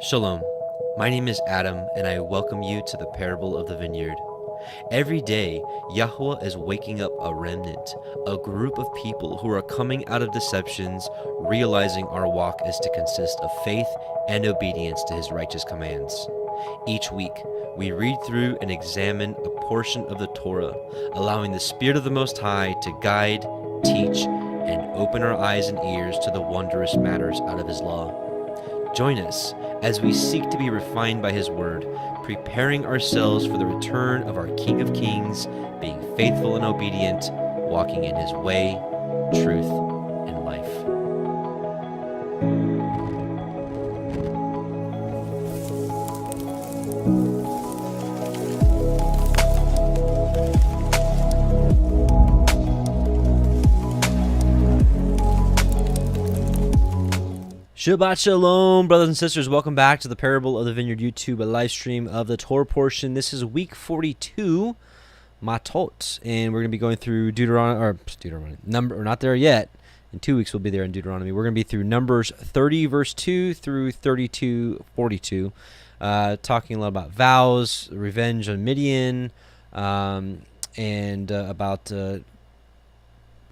Shalom, my name is Adam, and I welcome you to the parable of the vineyard. Every day, Yahuah is waking up a remnant, a group of people who are coming out of deceptions, realizing our walk is to consist of faith and obedience to His righteous commands. Each week, we read through and examine a portion of the Torah, allowing the Spirit of the Most High to guide, teach, and open our eyes and ears to the wondrous matters out of His law. Join us as we seek to be refined by His Word, preparing ourselves for the return of our King of Kings, being faithful and obedient, walking in His way, truth, and life. Shabbat Shalom, brothers and sisters. Welcome back to the Parable of the Vineyard YouTube, a live stream of the Torah portion. This is week 42, Matot, and we're going to be going through Deuteronomy. We're not there yet. In 2 weeks, we'll be there in Deuteronomy. We're going to be through Numbers 30, verse 2 through 32, 42, talking a lot about vows, revenge on Milyen, and about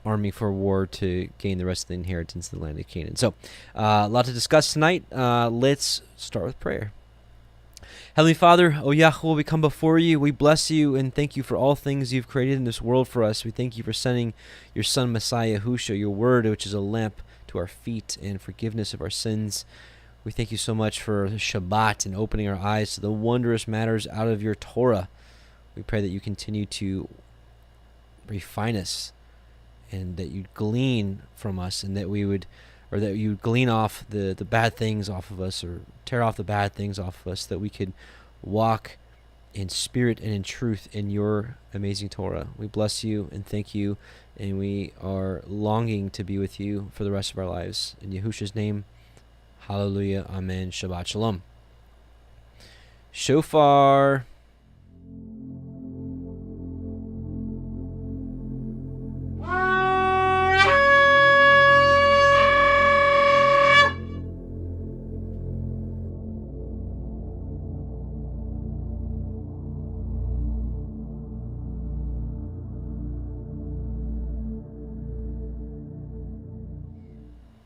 army for war to gain the rest of the inheritance of the land of Canaan. So, a lot to discuss tonight. Let's start with prayer. Heavenly Father, O Yahuah, we come before you. We bless you and thank you for all things you've created in this world for us. We thank you for sending your Son, Messiah, Yahusha, your word, which is a lamp to our feet and forgiveness of our sins. We thank you so much for Shabbat and opening our eyes to the wondrous matters out of your Torah. We pray that you continue to refine us, and that you'd glean from us, and that you'd glean off the bad things off of us, or tear off the bad things off of us, that we could walk in spirit and in truth in your amazing Torah. We bless you and thank you, and we are longing to be with you for the rest of our lives. In Yahusha's name, hallelujah, amen, Shabbat Shalom. Shofar.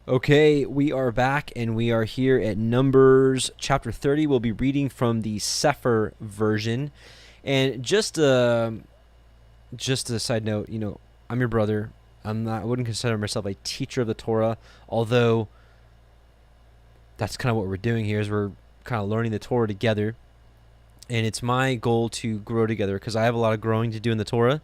Okay, we are back, and we are here at Numbers chapter 30. We'll be reading from the Sefer version. And just a side note, I'm your brother. I wouldn't consider myself a teacher of the Torah, although that's kind of what we're doing here, is we're kind of learning the Torah together. And it's my goal to grow together, because I have a lot of growing to do in the Torah,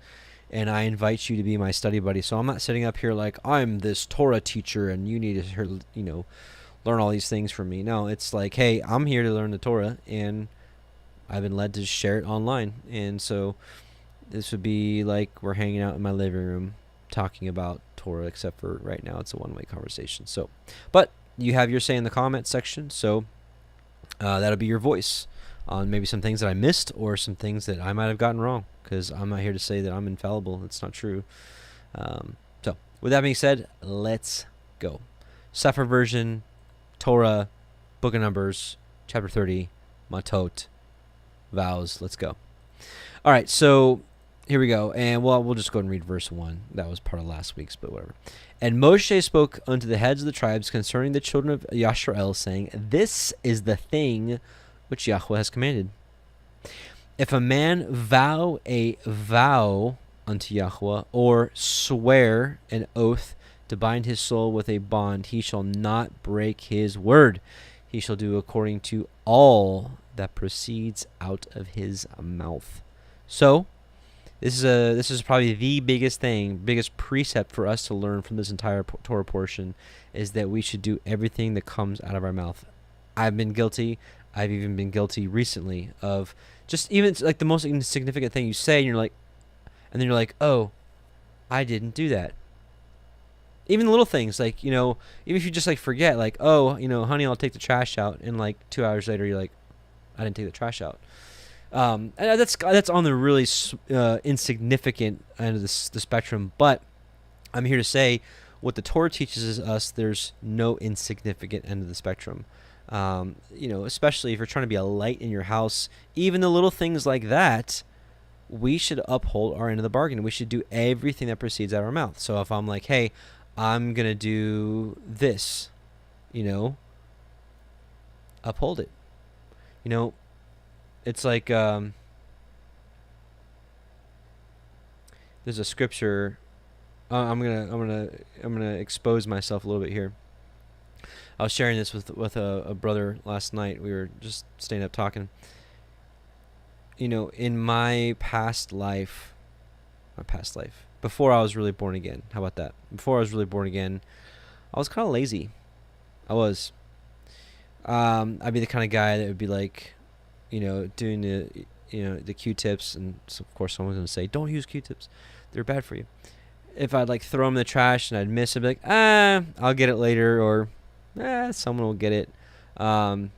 and I invite you to be my study buddy. So I'm not sitting up here like I'm this Torah teacher and you need to, learn all these things from me. No, it's like, hey, I'm here to learn the Torah, and I've been led to share it online. And so this would be like we're hanging out in my living room talking about Torah, except for right now it's a one-way conversation. So, but you have your say in the comment section, so that'll be your voice on maybe some things that I missed or some things that I might have gotten wrong, because I'm not here to say that I'm infallible. It's not true. So with that being said, let's go. Sefer version, Torah, Book of Numbers, chapter 30, Matot, vows. Let's go. All right, so here we go. And we'll just go ahead and read verse 1. That was part of last week's, but whatever. And Moshe spoke unto the heads of the tribes concerning the children of Yisrael, saying, This is the thing which Yahuah has commanded. If a man vow a vow unto Yahuah, or swear an oath to bind his soul with a bond, he shall not break his word. He shall do according to all that proceeds out of his mouth. So, this is probably the biggest precept for us to learn from this entire Torah portion, is that we should do everything that comes out of our mouth. I've been guilty. I've even been guilty recently of just even like the most insignificant thing you say, and then you're like, oh, I didn't do that. Even the little things, like, even if you just like forget, like, oh, honey, I'll take the trash out, and like 2 hours later you're like, I didn't take the trash out. And that's on the really insignificant end of the spectrum, but I'm here to say what the Torah teaches us, there's no insignificant end of the spectrum. Especially if you're trying to be a light in your house, even the little things like that, we should uphold our end of the bargain. We should do everything that proceeds out of our mouth. So if I'm like, hey, I'm going to do this, uphold it. It's like, there's a scripture. I'm gonna expose myself a little bit here. I was sharing this with a brother last night. We were just staying up talking. In my past life, before I was really born again. How about that? Before I was really born again, I was kind of lazy. I was. I'd be the kind of guy that would be like, doing the Q-tips, and so of course someone's gonna say, don't use Q-tips, they're bad for you. If I'd like throw them in the trash and I'd miss it, I'd be like, I'll get it later, or someone will get it. My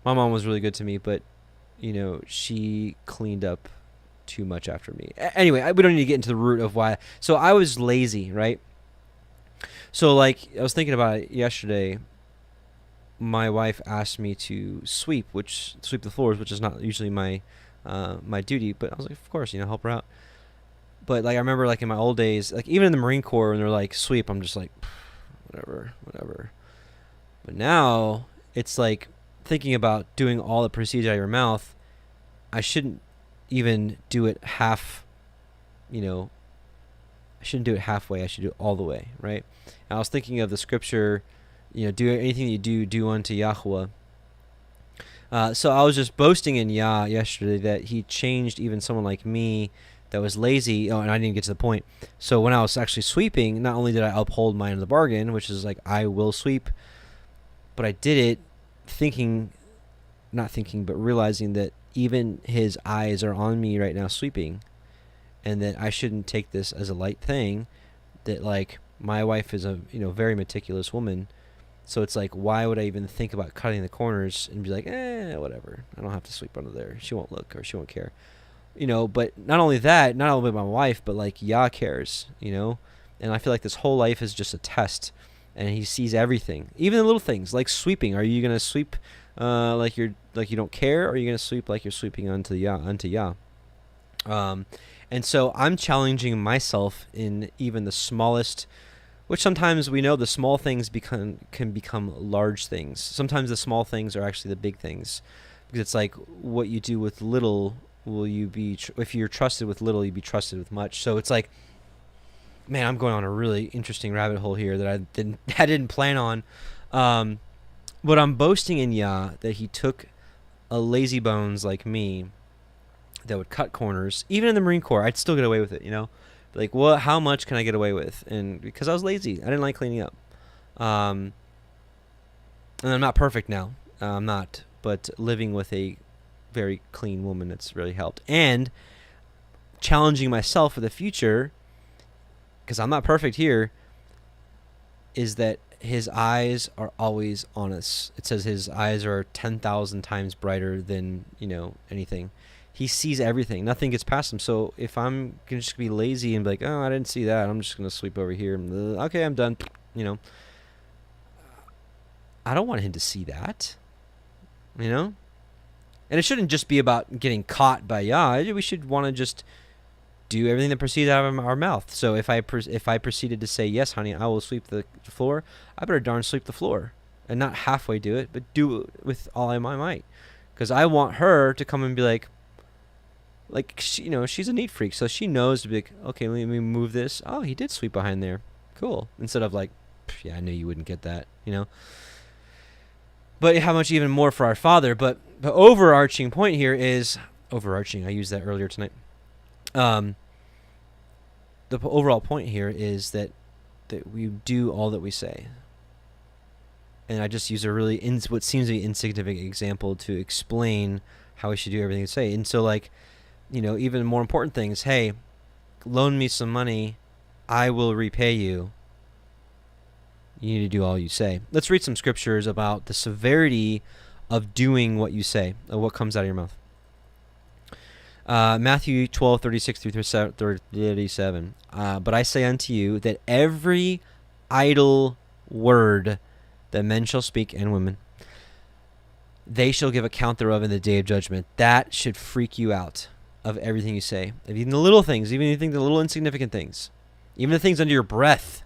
mom was really good to me, but she cleaned up too much after me. Anyway, we don't need to get into the root of why. So I was lazy, right? So like I was thinking about it yesterday. My wife asked me to sweep the floors, which is not usually my duty, but I was like, of course, help her out. But like I remember, like in my old days, like even in the Marine Corps, when they're like sweep, I'm just like, whatever. But now it's like thinking about doing all that proceeds out of your mouth. I shouldn't even do it half. I shouldn't do it halfway. I should do it all the way, right? And I was thinking of the scripture. Do anything you do unto Yahuah. So I was just boasting in Yah yesterday that he changed even someone like me that was lazy. Oh, and I didn't get to the point. So when I was actually sweeping, not only did I uphold my end of the bargain, which is like I will sweep, but I did it but realizing that even his eyes are on me right now sweeping, and that I shouldn't take this as a light thing, that like my wife is a very meticulous woman. So it's like, why would I even think about cutting the corners and be like, whatever. I don't have to sweep under there. She won't look or she won't care. But not only that, not only my wife, but like Yah cares, and I feel like this whole life is just a test, and he sees everything, even the little things like sweeping. Are you going to sweep like you don't care, or are you going to sweep like you're sweeping unto Yah? And so I'm challenging myself in even the smallest, which sometimes we know the small things can become large things. Sometimes the small things are actually the big things, because it's like what you do with little, if you're trusted with little, you'll be trusted with much. So it's like, man, I'm going on a really interesting rabbit hole here that I didn't plan on. But I'm boasting in Yah that he took a lazy bones like me that would cut corners. Even in the Marine Corps, I'd still get away with it, Like, how much can I get away with? And because I was lazy, I didn't like cleaning up. And I'm not perfect now. I'm not. But living with a very clean woman, that's really helped. And challenging myself for the future, because I'm not perfect here, is that his eyes are always on us. It says his eyes are 10,000 times brighter than, anything. He sees everything. Nothing gets past him. So if I'm going to just be lazy and be like, oh, I didn't see that, I'm just going to sweep over here. Okay, I'm done. I don't want him to see that. And it shouldn't just be about getting caught by Yah. We should want to just do everything that proceeds out of our mouth. So if I proceeded to say, yes, honey, I will sweep the floor, I better darn sweep the floor. And not halfway do it, but do it with all my might. Because I want her to come and be like she's a neat freak, so she knows to be like, okay, let me move this. Oh, he did sweep behind there. Cool. Instead of like, yeah, I knew you wouldn't get that, But how much even more for our Father. But the overarching point here is, I used that earlier tonight. The overall point here is that we do all that we say. And I just use a really, what seems to be insignificant example to explain how we should do everything we say. And so like, even more important things, hey, loan me some money, I will repay you. You need to do all you say. Let's read some scriptures about the severity of doing what you say, of what comes out of your mouth. Matthew 12:36 through 37. But I say unto you that every idle word that men shall speak, and women, they shall give account thereof in the day of judgment. That should freak you out of everything you say. Even the little things, even you think the little insignificant things, even the things under your breath,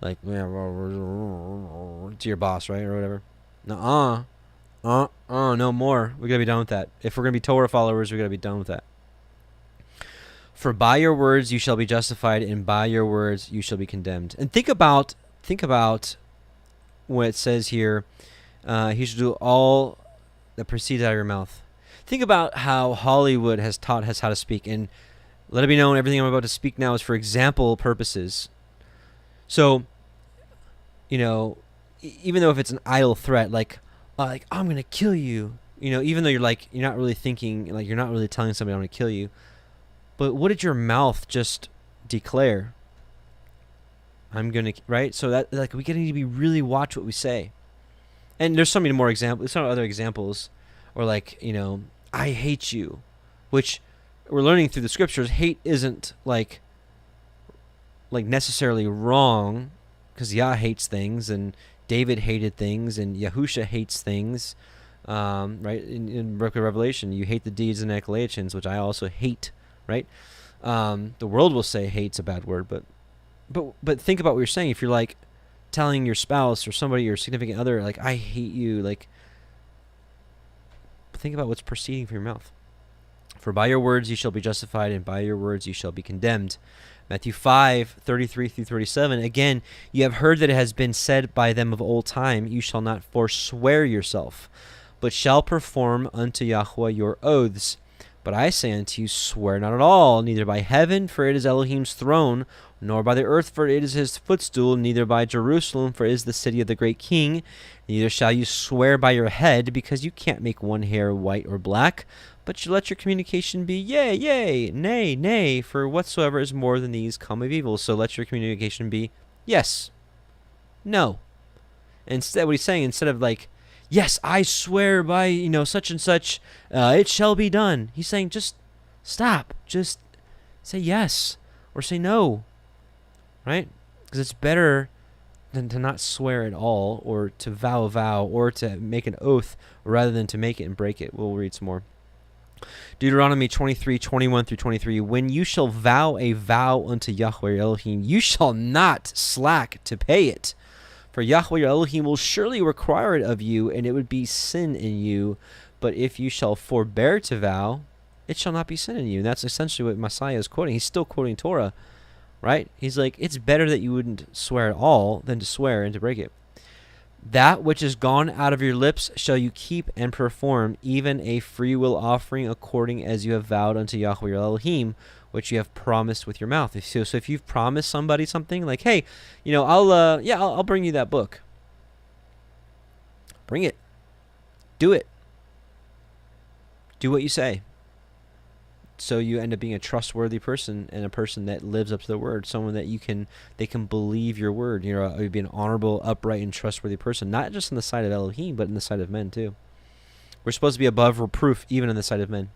like to your boss, right, or whatever. No more. We gotta be done with that. If we're gonna be Torah followers, we gotta be done with that. For by your words you shall be justified, and by your words you shall be condemned. And think about what it says here. He should do all that proceeds out of your mouth. Think about how Hollywood has taught us how to speak, and let it be known everything I'm about to speak now is for example purposes. So, even though if it's an idle threat, like I'm gonna kill you, even though you're not really thinking, like you're not really telling somebody I'm gonna kill you, but what did your mouth just declare? I'm gonna, right? So that we need to be really watch what we say. And there's some other examples, or I hate you, which we're learning through the scriptures. Hate isn't like necessarily wrong, because Yah hates things, and David hated things, and Yahusha hates things, right? In Book of Revelation, you hate the deeds of the Nicolaitans, which I also hate, right? The world will say hate's a bad word, but think about what you're saying. If you're telling your spouse or somebody, your significant other, I hate you, think about what's proceeding from your mouth. For by your words you shall be justified, and by your words you shall be condemned. Matthew 5:33 through 37. Again, you have heard that it has been said by them of old time, you shall not forswear yourself, but shall perform unto Yahuah your oaths. But I say unto you, swear not at all, neither by heaven, for it is Elohim's throne, nor by the earth, for it is his footstool, neither by Jerusalem, for it is the city of the great king. Neither shall you swear by your head, because you can't make one hair white or black, but you let your communication be yea, yea, nay, nay, for whatsoever is more than these come of evil. So let your communication be yes, no. Instead, what he's saying, instead of yes, I swear by, such and such, it shall be done. He's saying, just stop. Just say yes or say no, right? Because it's better than to not swear at all, or to vow a vow, or to make an oath, rather than to make it and break it. We'll read some more. Deuteronomy 23:21 through 23. When you shall vow a vow unto Yahuah your Elohim, you shall not slack to pay it. For Yahuah your Elohim will surely require it of you, and it would be sin in you. But if you shall forbear to vow, it shall not be sin in you. And that's essentially what Messiah is quoting. He's still quoting Torah, right? He's like, it's better that you wouldn't swear at all than to swear and to break it. That which is gone out of your lips shall you keep and perform, even a free will offering according as you have vowed unto Yahuah your Elohim, which you have promised with your mouth. So if you've promised somebody something, like, hey, I'll bring you that book. Bring it. Do it. Do what you say. So you end up being a trustworthy person, and a person that lives up to the word, someone that they can believe your word. You'd be an honorable, upright, and trustworthy person, not just in the sight of Elohim, but in the sight of men too. We're supposed to be above reproof, even in the sight of men.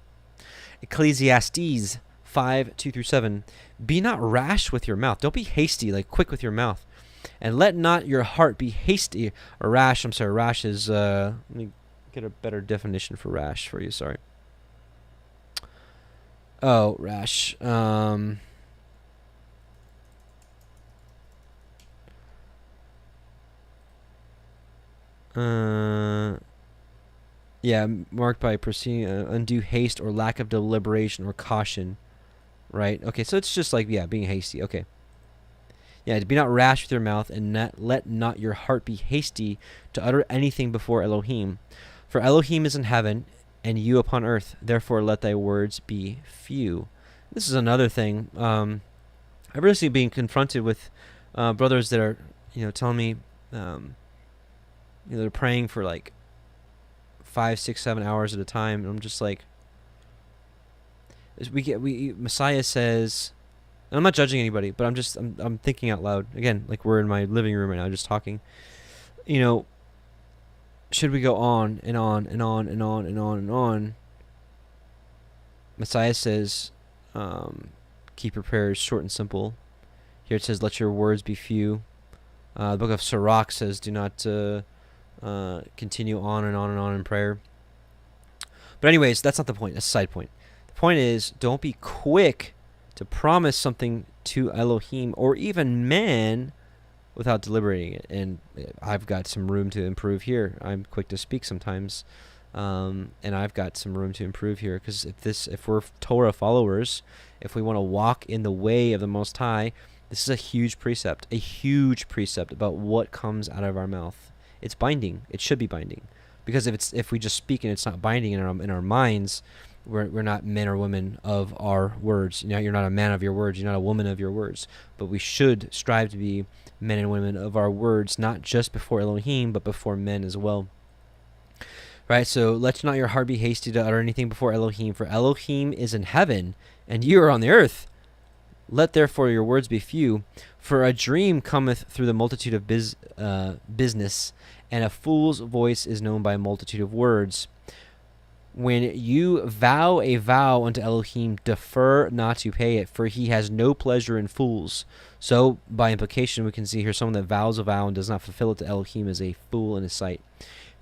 Ecclesiastes 5:2 through 7. Be not rash with your mouth. Don't be hasty, quick with your mouth. And let not your heart be hasty or rash. I'm sorry, rash is, let me get a better definition for rash for you, sorry. Oh, rash. Marked by proceeding undue haste or lack of deliberation or caution, right? Okay, so it's just being hasty. Okay. Yeah, be not rash with your mouth, and let not your heart be hasty to utter anything before Elohim. For Elohim is in heaven, and you upon earth. Therefore let thy words be few. This is another thing. I've recently been confronted with brothers that are, telling me, they're praying for 5, 6, 7 hours at a time, and I'm just Messiah says, and I'm not judging anybody, but I'm thinking out loud again, we're in my living room right now, just talking. Should we go on and on and on and on and on and on? Messiah says, keep your prayers short and simple. Here it says, let your words be few. The book of Sirach says, do not continue on and on and on in prayer. But anyways, that's not the point. That's a side point. The point is, don't be quick to promise something to Elohim or even man without deliberating it. And I've got some room to improve here. I'm quick to speak sometimes. And I've got some room to improve here, because if we're Torah followers, if we want to walk in the way of the Most High, this is a huge precept about what comes out of our mouth. It's binding. It should be binding, because if we just speak and it's not binding in our minds, we're not men or women of our words. You know, you're not a man of your words. You're not a woman of your words. But we should strive to be men and women of our words, not just before Elohim, but before men as well. Right, so let not your heart be hasty to utter anything before Elohim, for Elohim is in heaven, and you are on the earth. Let therefore your words be few, for a dream cometh through the multitude of business, and a fool's voice is known by a multitude of words. When you vow a vow unto Elohim, defer not to pay it, for he has no pleasure in fools. So, by implication, we can see here someone that vows a vow and does not fulfill it to Elohim is a fool in his sight.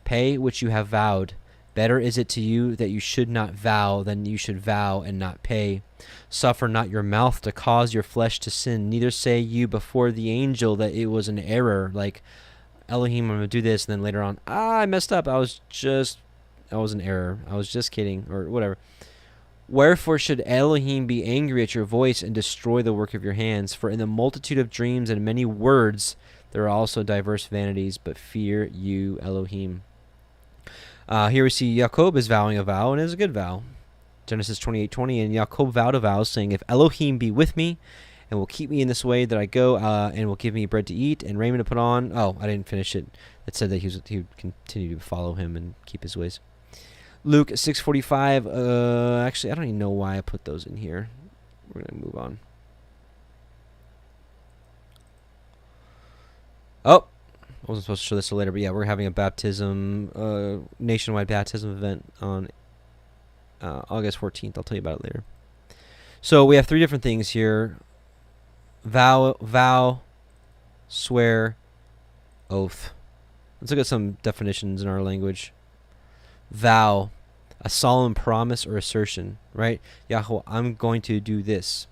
Pay which you have vowed. Better is it to you that you should not vow than you should vow and not pay. Suffer not your mouth to cause your flesh to sin. Neither say you before the angel that it was an error. Like, Elohim, I'm going to do this. And then later on, I messed up. I was an error. I was just kidding, or whatever. Wherefore should Elohim be angry at your voice and destroy the work of your hands? For in the multitude of dreams and many words there are also diverse vanities, but fear you, Elohim. Here we see Jacob is vowing a vow, and it is a good vow. Genesis 28:20, and Jacob vowed a vow, saying, if Elohim be with me, and will keep me in this way that I go, and will give me bread to eat, and raiment to put on. Oh, I didn't finish it. It said that he would continue to follow him and keep his ways. Luke 6:45, actually, I don't even know why I put those in here. We're going to move on. Oh, I wasn't supposed to show this till later, but yeah, we're having a baptism, nationwide baptism event on August 14th. I'll tell you about it later. So we have three different things here: vow, swear, oath. Let's look at some definitions in our language. Vow, a solemn promise or assertion, right? Yahuah, I'm going to do this.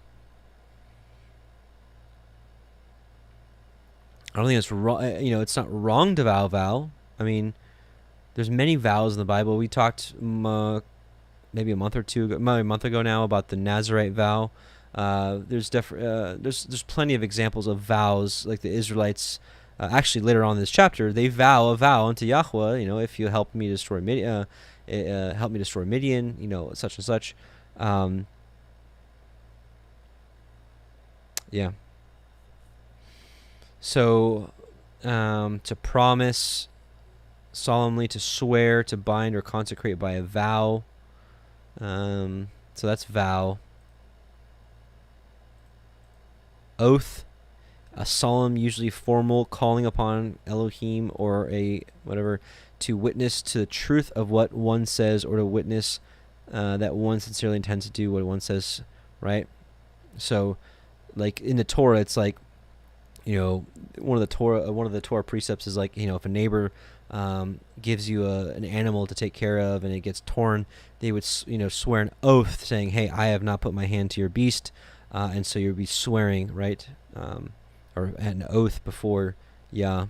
I don't think it's wrong. It's not wrong to vow. I mean, there's many vows in the Bible. We talked maybe a month ago now about the Nazarite vow. There's plenty of examples of vows, like the Israelites. Actually, later on in this chapter, they vow a vow unto Yahuah. If you help me destroy Midian, such and such. Yeah. So, to promise solemnly, to swear, to bind or consecrate by a vow. So that's vow. Oath, a solemn, usually formal calling upon Elohim or a whatever to witness to the truth of what one says, or to witness that one sincerely intends to do what one says, right? So, like in the Torah, it's like, one of the Torah precepts is like, if a neighbor gives you an animal to take care of and it gets torn, they would swear an oath saying, hey, I have not put my hand to your beast, and so you'll be swearing, right, or an oath before Yah.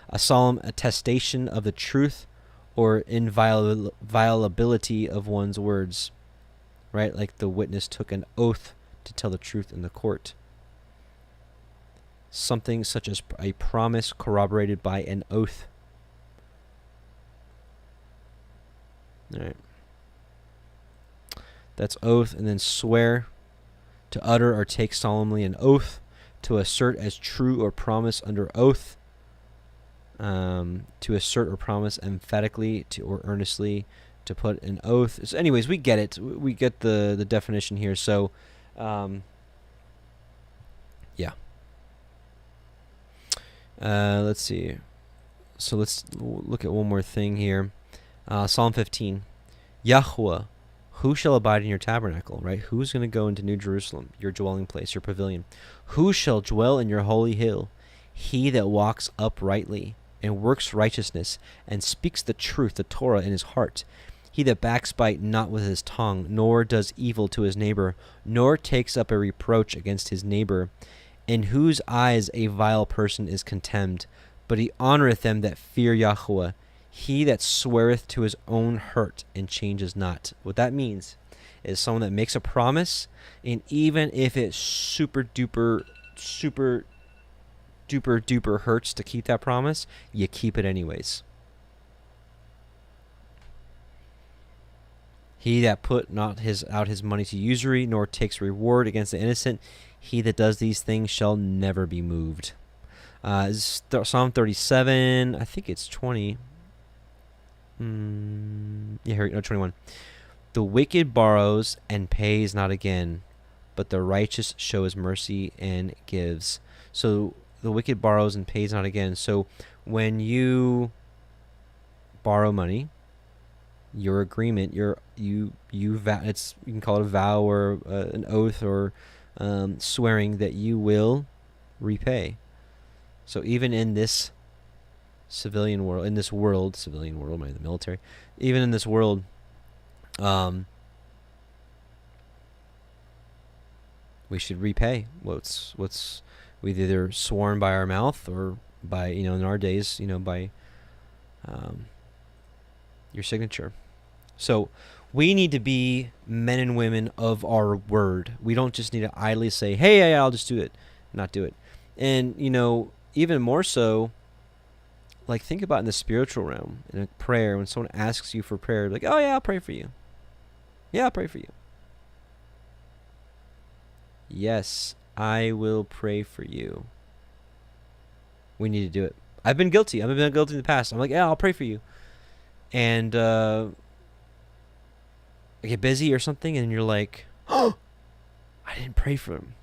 A solemn attestation of the truth or inviolability of one's words, right? Like the witness took an oath to tell the truth in the court. Something such as a promise corroborated by an oath. All right. That's oath. And then swear, to utter or take solemnly an oath, to assert as true or promise under oath, to assert or promise emphatically or earnestly, to put an oath. So anyways, we get it. We get the definition here. So, yeah. Let's see. So let's look at one more thing here. Psalm 15. Yahuah, Who shall abide in your tabernacle, right? Who's going to go into New Jerusalem, your dwelling place, your pavilion? Who shall dwell in your holy hill? He that walks uprightly and works righteousness and speaks the truth, the Torah, in his heart. He that backbite not with his tongue, nor does evil to his neighbor, nor takes up a reproach against his neighbor, in whose eyes a vile person is contemned, but he honoreth them that fear Yahuwah. He that sweareth to his own hurt and changes not. What that means is someone that makes a promise, and even if it super duper hurts to keep that promise, you keep it anyways. He that put not out his money to usury, nor takes reward against the innocent, he that does these things shall never be moved. Psalm 37, I think it's 20. Here, no, 21. The wicked borrows and pays not again, but the righteous shows mercy and gives. So the wicked borrows and pays not again. So when you borrow money, your agreement, you can call it a vow or an oath or swearing that you will repay. So even in this civilian world, in the military, even in this world, we should repay what's we've either sworn by our mouth or by, in our days, by your signature. So we need to be men and women of our word. We don't just need to idly say, hey, I'll just do it, not do it. And, even more so, like, think about in the spiritual realm, in a prayer, when someone asks you for prayer, like, oh yeah, I'll pray for you. Yeah, I'll pray for you. Yes, I will pray for you. We need to do it. I've been guilty. I've been guilty in the past. I'm like, yeah, I'll pray for you. And I get busy or something, and you're like, oh, I didn't pray for him.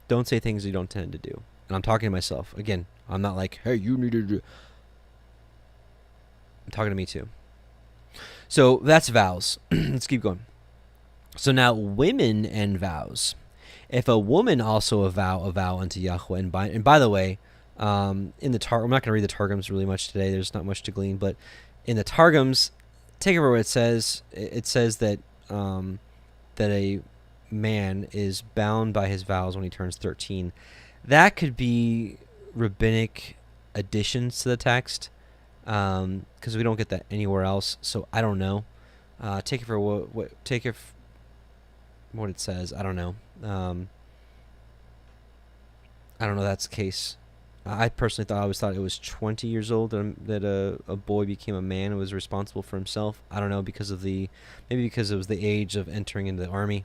Don't say things you don't tend to do. And I'm talking to myself. Again, I'm not like, hey, you need to do. I'm talking to me too. So that's vows. Let's keep going. So now women and vows. If a woman also a vow unto Yahuwah and bind. And by the way, in the I'm not going to read the Targums really much today. There's not much to glean. But in the Targums, take it for what it says. It says that that a man is bound by his vows when he turns 13. That could be rabbinic additions to the text, because we don't get that anywhere else. So I don't know. Take it for what it says. I don't know. I don't know if that's the case. I personally always thought it was 20 years old that a boy became a man and was responsible for himself. I don't know, maybe because it was the age of entering into the army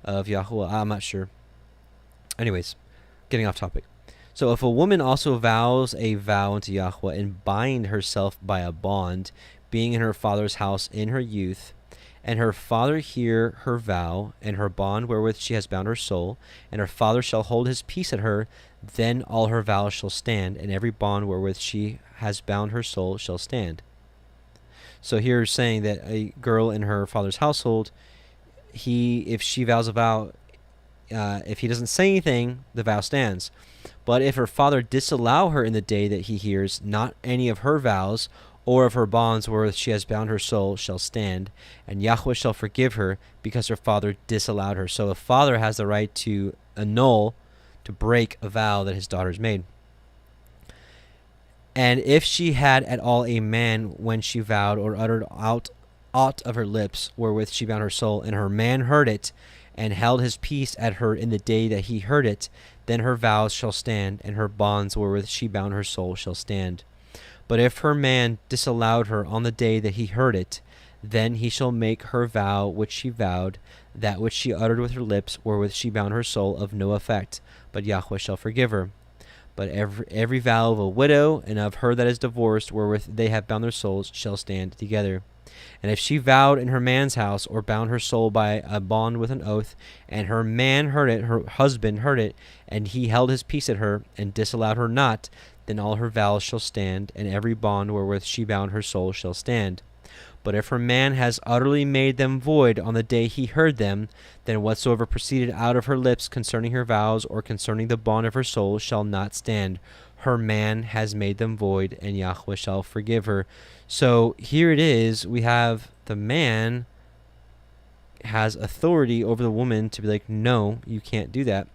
of Yahuwah. I'm not sure. Anyways, getting off topic. So if a woman also vows a vow unto Yahuwah and bind herself by a bond, being in her father's house in her youth, and her father hear her vow and her bond wherewith she has bound her soul, and her father shall hold his peace at her, then all her vows shall stand, and every bond wherewith she has bound her soul shall stand. So here is saying that a girl in her father's household, if she vows a vow, if he doesn't say anything, the vow stands. But if her father disallow her in the day that he hears not any of her vows, or of her bonds wherewith she has bound her soul, shall stand, and Yahuwah shall forgive her, because her father disallowed her. So the father has the right to annul, to break a vow that his daughter's made. And if she had at all a man when she vowed, or uttered out aught of her lips wherewith she bound her soul, and her man heard it, and held his peace at her in the day that he heard it, then her vows shall stand, and her bonds wherewith she bound her soul shall stand. But if her man disallowed her on the day that he heard it, then he shall make her vow which she vowed, that which she uttered with her lips, wherewith she bound her soul, of no effect, but Yahuwah shall forgive her. But every vow of a widow and of her that is divorced, wherewith they have bound their souls, shall stand together. And if she vowed in her man's house, or bound her soul by a bond with an oath, and her man heard it, her husband heard it, and he held his peace at her, and disallowed her not, then all her vows shall stand, and every bond wherewith she bound her soul shall stand. But if her man has utterly made them void on the day he heard them, then whatsoever proceeded out of her lips concerning her vows or concerning the bond of her soul shall not stand. Her man has made them void, and Yahuah shall forgive her. So here it is. We have the man has authority over the woman to be like, no, you can't do that.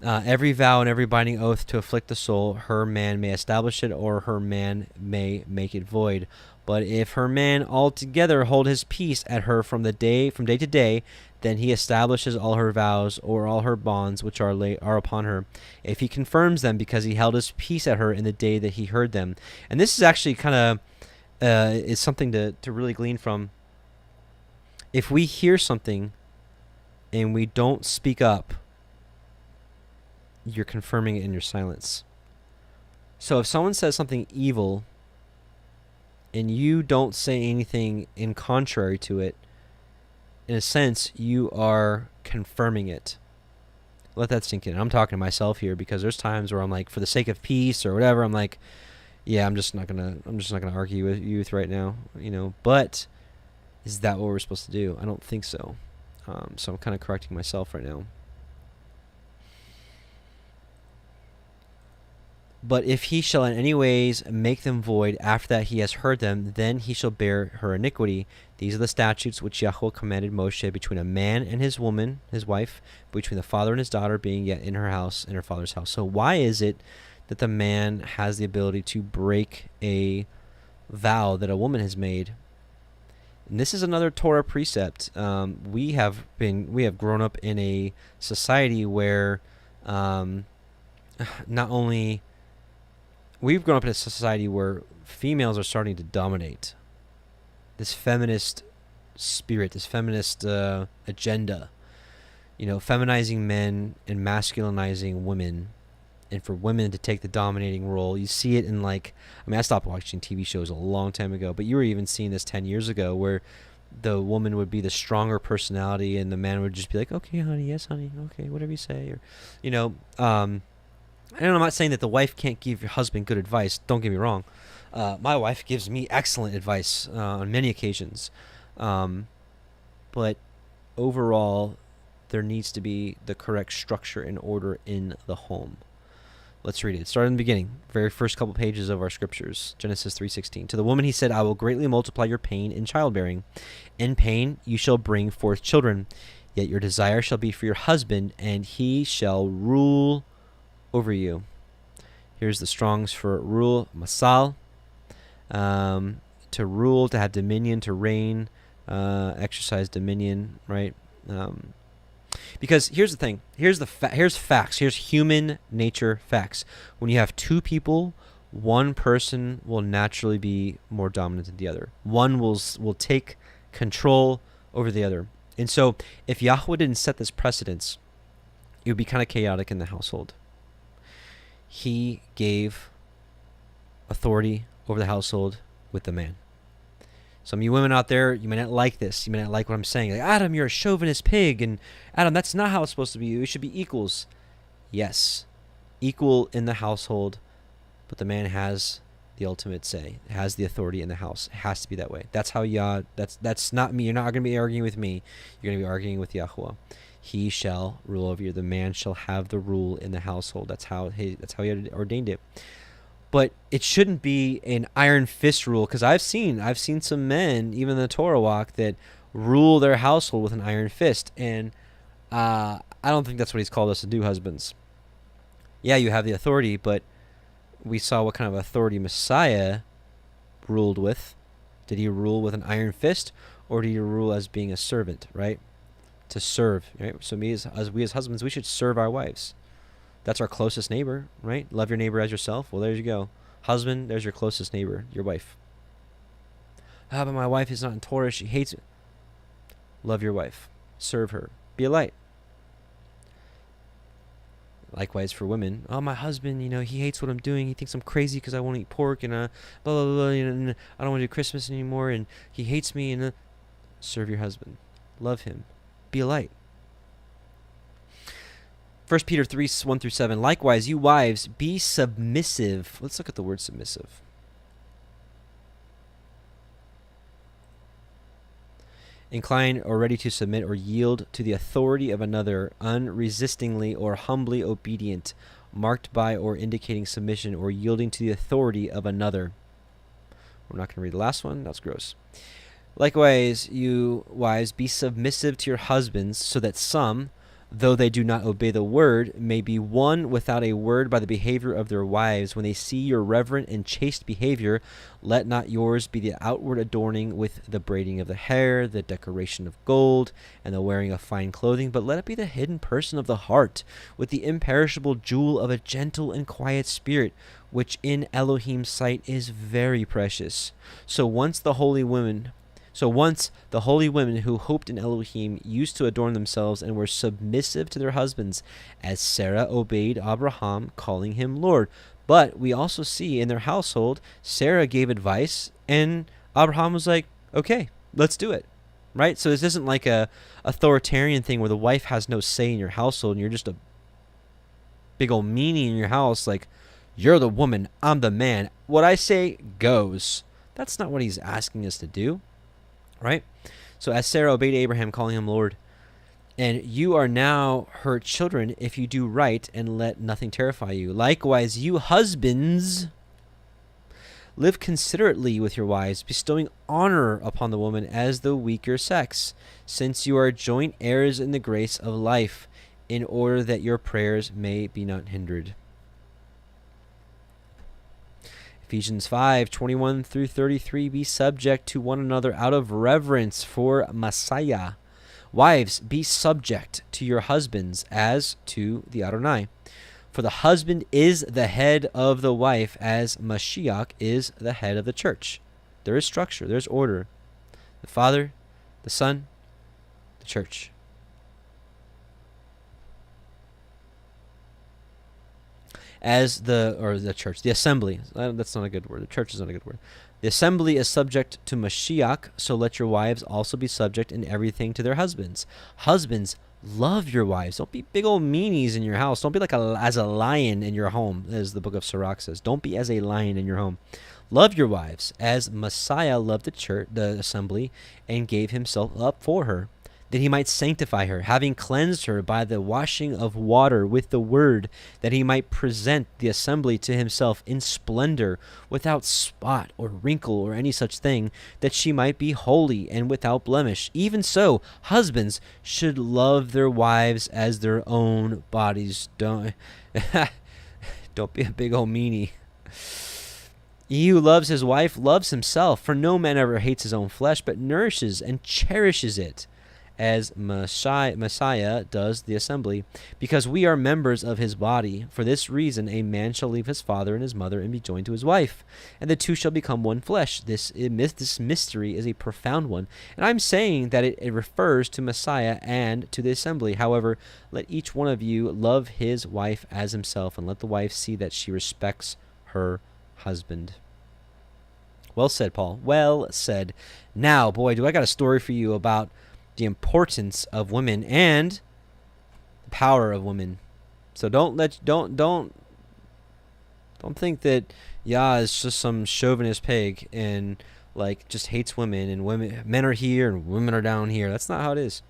Every vow and every binding oath to afflict the soul, her man may establish it, or her man may make it void. But if her man altogether hold his peace at her from day to day, then he establishes all her vows or all her bonds which are upon her, if he confirms them, because he held his peace at her in the day that he heard them. And this is actually kind of is something to really glean from. If we hear something and we don't speak up, you're confirming it in your silence. So if someone says something evil and you don't say anything in contrary to it, in a sense, you are confirming it. Let that sink in. I'm talking to myself here, because there's times where I'm like, for the sake of peace or whatever, I'm like, yeah, I'm just not gonna argue with youth right now, But is that what we're supposed to do? I don't think so. So I'm kind of correcting myself right now. But if he shall in any ways make them void after that he has heard them, then he shall bear her iniquity. These are the statutes which Yahuah commanded Moshe between a man and his woman, his wife, between the father and his daughter being yet in her house, in her father's house. So why is it that the man has the ability to break a vow that a woman has made? And this is another Torah precept. We have grown up in a society where not only we've grown up in a society where females are starting to dominate. This feminist spirit, this feminist agenda, feminizing men and masculinizing women, and for women to take the dominating role. You see it in I stopped watching TV shows a long time ago, but you were even seeing this 10 years ago, where the woman would be the stronger personality and the man would just be like, okay, honey, yes, honey, okay, whatever you say, or, and I'm not saying that the wife can't give your husband good advice. Don't get me wrong. My wife gives me excellent advice on many occasions. But overall, there needs to be the correct structure and order in the home. Let's read it. Start in the beginning, very first couple pages of our scriptures. Genesis 3:16. To the woman he said, I will greatly multiply your pain in childbearing. In pain you shall bring forth children. Yet your desire shall be for your husband, and he shall rule over you. Here's the Strongs for rule, masal. To rule, to have dominion, to reign, exercise dominion, right? Because here's the thing. Here's facts. Here's human nature facts. When you have two people, one person will naturally be more dominant than the other. One will take control over the other. And so if Yahuah didn't set this precedence, it would be kind of chaotic in the household. He gave authority over the household with the man. Some of you women out there, you may not like this. You may not like what I'm saying. Like, Adam, you're a chauvinist pig. And Adam, that's not how it's supposed to be. We should be equals. Yes, equal in the household, but the man has the ultimate say. Has the authority in the house. It has to be that way. That's how that's not me. You're not going to be arguing with me. You're going to be arguing with Yahuah. He shall rule over you. The man shall have the rule in the household. That's how he ordained it. But it shouldn't be an iron fist rule, because I've seen some men, even in the Torah walk, that rule their household with an iron fist. And I don't think that's what he's called us to do, husbands. Yeah, you have the authority, but we saw what kind of authority Messiah ruled with. Did he rule with an iron fist, or did he rule as being a servant, right? To serve, right? So we as husbands, we should serve our wives. That's our closest neighbor, right? Love your neighbor as yourself. Well, there you go. Husband, there's your closest neighbor, your wife. Ah, but my wife is not in Torah. She hates it. Love your wife. Serve her. Be a light. Likewise for women. Oh, my husband, he hates what I'm doing. He thinks I'm crazy because I won't eat pork and blah, blah, blah, and I don't want to do Christmas anymore, and he hates me. And serve your husband. Love him. Be a light. 1 Peter 3, 1 through 7. Likewise, you wives, be submissive. Let's look at the word submissive. Incline or ready to submit or yield to the authority of another, unresistingly or humbly obedient, marked by or indicating submission or yielding to the authority of another. We're not going to read the last one. That's gross. Likewise, you wives, be submissive to your husbands, so that some, though they do not obey the word, may be won without a word by the behavior of their wives. When they see your reverent and chaste behavior, let not yours be the outward adorning with the braiding of the hair, the decoration of gold, and the wearing of fine clothing, but let it be the hidden person of the heart, with the imperishable jewel of a gentle and quiet spirit, which in Elohim's sight is very precious. So once the holy women who hoped in Elohim used to adorn themselves and were submissive to their husbands, as Sarah obeyed Abraham, calling him Lord. But we also see in their household, Sarah gave advice, and Abraham was like, okay, let's do it. Right? So this isn't like a authoritarian thing where the wife has no say in your household and you're just a big old meanie in your house, like, you're the woman, I'm the man. What I say goes. That's not what he's asking us to do. Right? So as Sarah obeyed Abraham, calling him Lord, and you are now her children if you do right and let nothing terrify you. Likewise, you husbands, live considerately with your wives, bestowing honor upon the woman as the weaker sex, since you are joint heirs in the grace of life, in order that your prayers may be not hindered. Ephesians 5, 21 through 33, be subject to one another out of reverence for Messiah. Wives, be subject to your husbands as to the Adonai. For the husband is the head of the wife, as Mashiach is the head of the church. There is structure, there's order. The Father, the Son, the church. The assembly. That's not a good word. The church is not a good word. The assembly is subject to Mashiach, so let your wives also be subject in everything to their husbands. Husbands, love your wives. Don't be big old meanies in your house. Don't be like as a lion in your home, as the book of Sirach says. Don't be as a lion in your home. Love your wives, as Messiah loved the church, the assembly, and gave himself up for her, that he might sanctify her, having cleansed her by the washing of water with the word, that he might present the assembly to himself in splendor, without spot or wrinkle or any such thing, that she might be holy and without blemish. Even so, husbands should love their wives as their own bodies. Don't be a big old meanie. He who loves his wife loves himself, for no man ever hates his own flesh, but nourishes and cherishes it, as Messiah does the assembly, because we are members of his body. For this reason a man shall leave his father and his mother and be joined to his wife, and the two shall become one flesh. This mystery is a profound one, and I'm saying that it refers to Messiah and to the assembly. However, let each one of you love his wife as himself, and let the wife see that she respects her husband. Well said, Paul. Well said. Now, boy, do I got a story for you about the importance of women and the power of women. So don't think that Yah is just some chauvinist pig and like just hates women and men are here and women are down here. That's not how it is.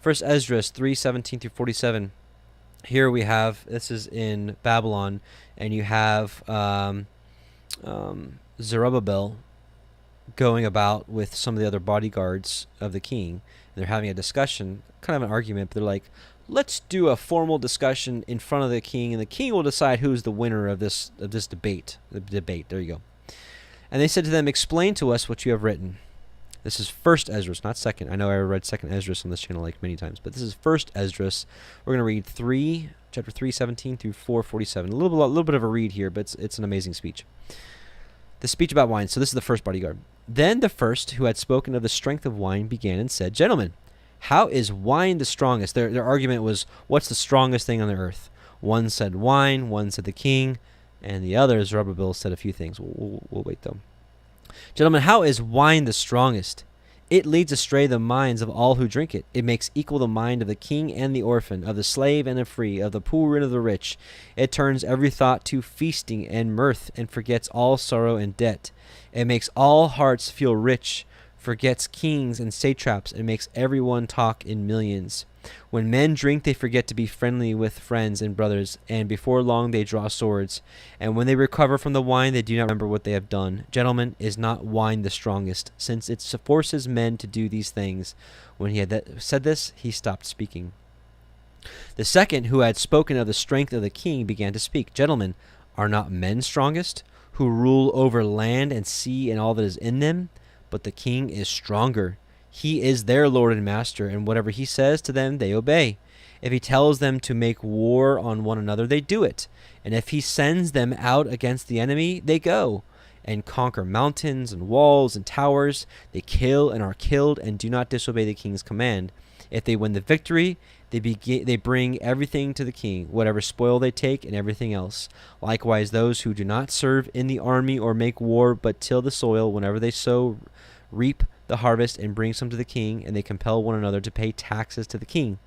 First Esdras 3:17 through 47. Here we have, this is in Babylon, and you have Zerubbabel going about with some of the other bodyguards of the king, and they're having a discussion, kind of an argument, but they're like, let's do a formal discussion in front of the king, and the king will decide who's the winner of this debate. There you go. And they said to them, explain to us what you have written. This is First Esdras, not Second. I know I read Second Esdras on this channel like many times, but this is First Esdras. We're going to read chapter 3:17 through 4:47. A little bit of a read here, but it's an amazing speech. The speech about wine. So this is the first bodyguard. Then the first, who had spoken of the strength of wine, began and said, gentlemen, how is wine the strongest? Their argument was, what's the strongest thing on the earth? One said wine, one said the king, and the other, Zerubbabel, said a few things. We'll wait, though. Gentlemen, how is wine the strongest? It leads astray the minds of all who drink it. It makes equal the mind of the king and the orphan, of the slave and the free, of the poor and of the rich. It turns every thought to feasting and mirth, and forgets all sorrow and debt. It makes all hearts feel rich, forgets kings and satraps, and makes everyone talk in millions. When men drink, they forget to be friendly with friends and brothers, and before long they draw swords. And when they recover from the wine, they do not remember what they have done. Gentlemen, is not wine the strongest, since it forces men to do these things? When he had said this, he stopped speaking. The second, who had spoken of the strength of the king, began to speak. Gentlemen, are not men strongest, who rule over land and sea and all that is in them? But the king is stronger. He is their Lord and Master, and whatever he says to them, they obey. If he tells them to make war on one another, they do it. And if he sends them out against the enemy, they go and conquer mountains and walls and towers. They kill and are killed and do not disobey the king's command. If they win the victory, they bring everything to the king, whatever spoil they take and everything else. Likewise, those who do not serve in the army or make war, but till the soil, whenever they sow, reap the harvest and bring some to the king, and they compel one another to pay taxes to the king.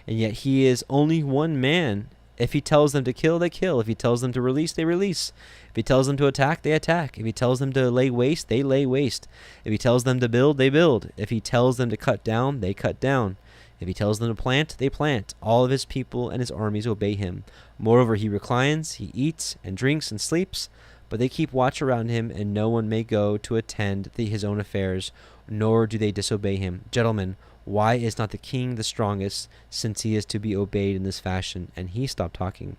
And yet he is only one man. If he tells them to kill, they kill. If he tells them to release, they release. If he tells them to attack, they attack. If he tells them to lay waste, they lay waste. If he tells them to build, they build. If he tells them to cut down, they cut down. If he tells them to plant, they plant. All of his people and his armies obey him. Moreover, he reclines, he eats and drinks and sleeps, but they keep watch around him, and no one may go to attend his own affairs, nor do they disobey him. Gentlemen, why is not the king the strongest, since he is to be obeyed in this fashion? And he stopped talking.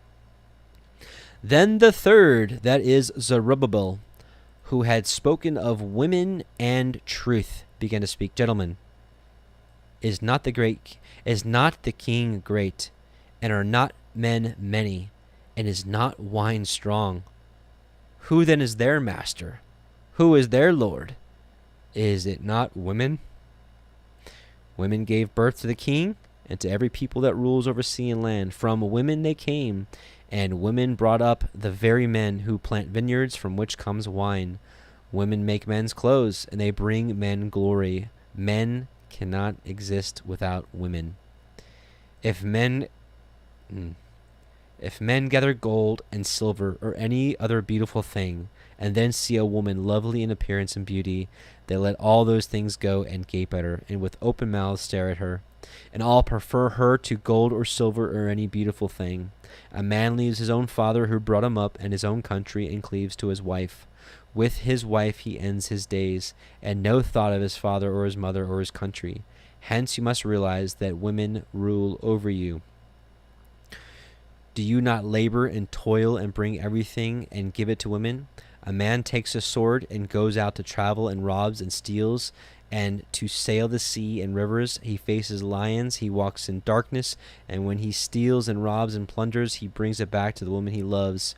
Then the third, that is Zerubbabel, who had spoken of women and truth, began to speak. Gentlemen, is not the king great, and are not men many, and is not wine strong? Who then is their master? Who is their lord? Is it not women? Women gave birth to the king and to every people that rules over sea and land. From women they came, and women brought up the very men who plant vineyards from which comes wine. Women make men's clothes, and they bring men glory. Men cannot exist without women. If men gather gold and silver or any other beautiful thing, and then see a woman lovely in appearance and beauty, they let all those things go and gape at her, and with open mouths stare at her. And all prefer her to gold or silver or any beautiful thing. A man leaves his own father who brought him up and his own country, and cleaves to his wife. With his wife he ends his days, and no thought of his father or his mother or his country. Hence you must realize that women rule over you. Do you not labor and toil and bring everything and give it to women? A man takes a sword and goes out to travel and robs and steals, and to sail the sea and rivers. He faces lions, he walks in darkness, and when he steals and robs and plunders, he brings it back to the woman he loves.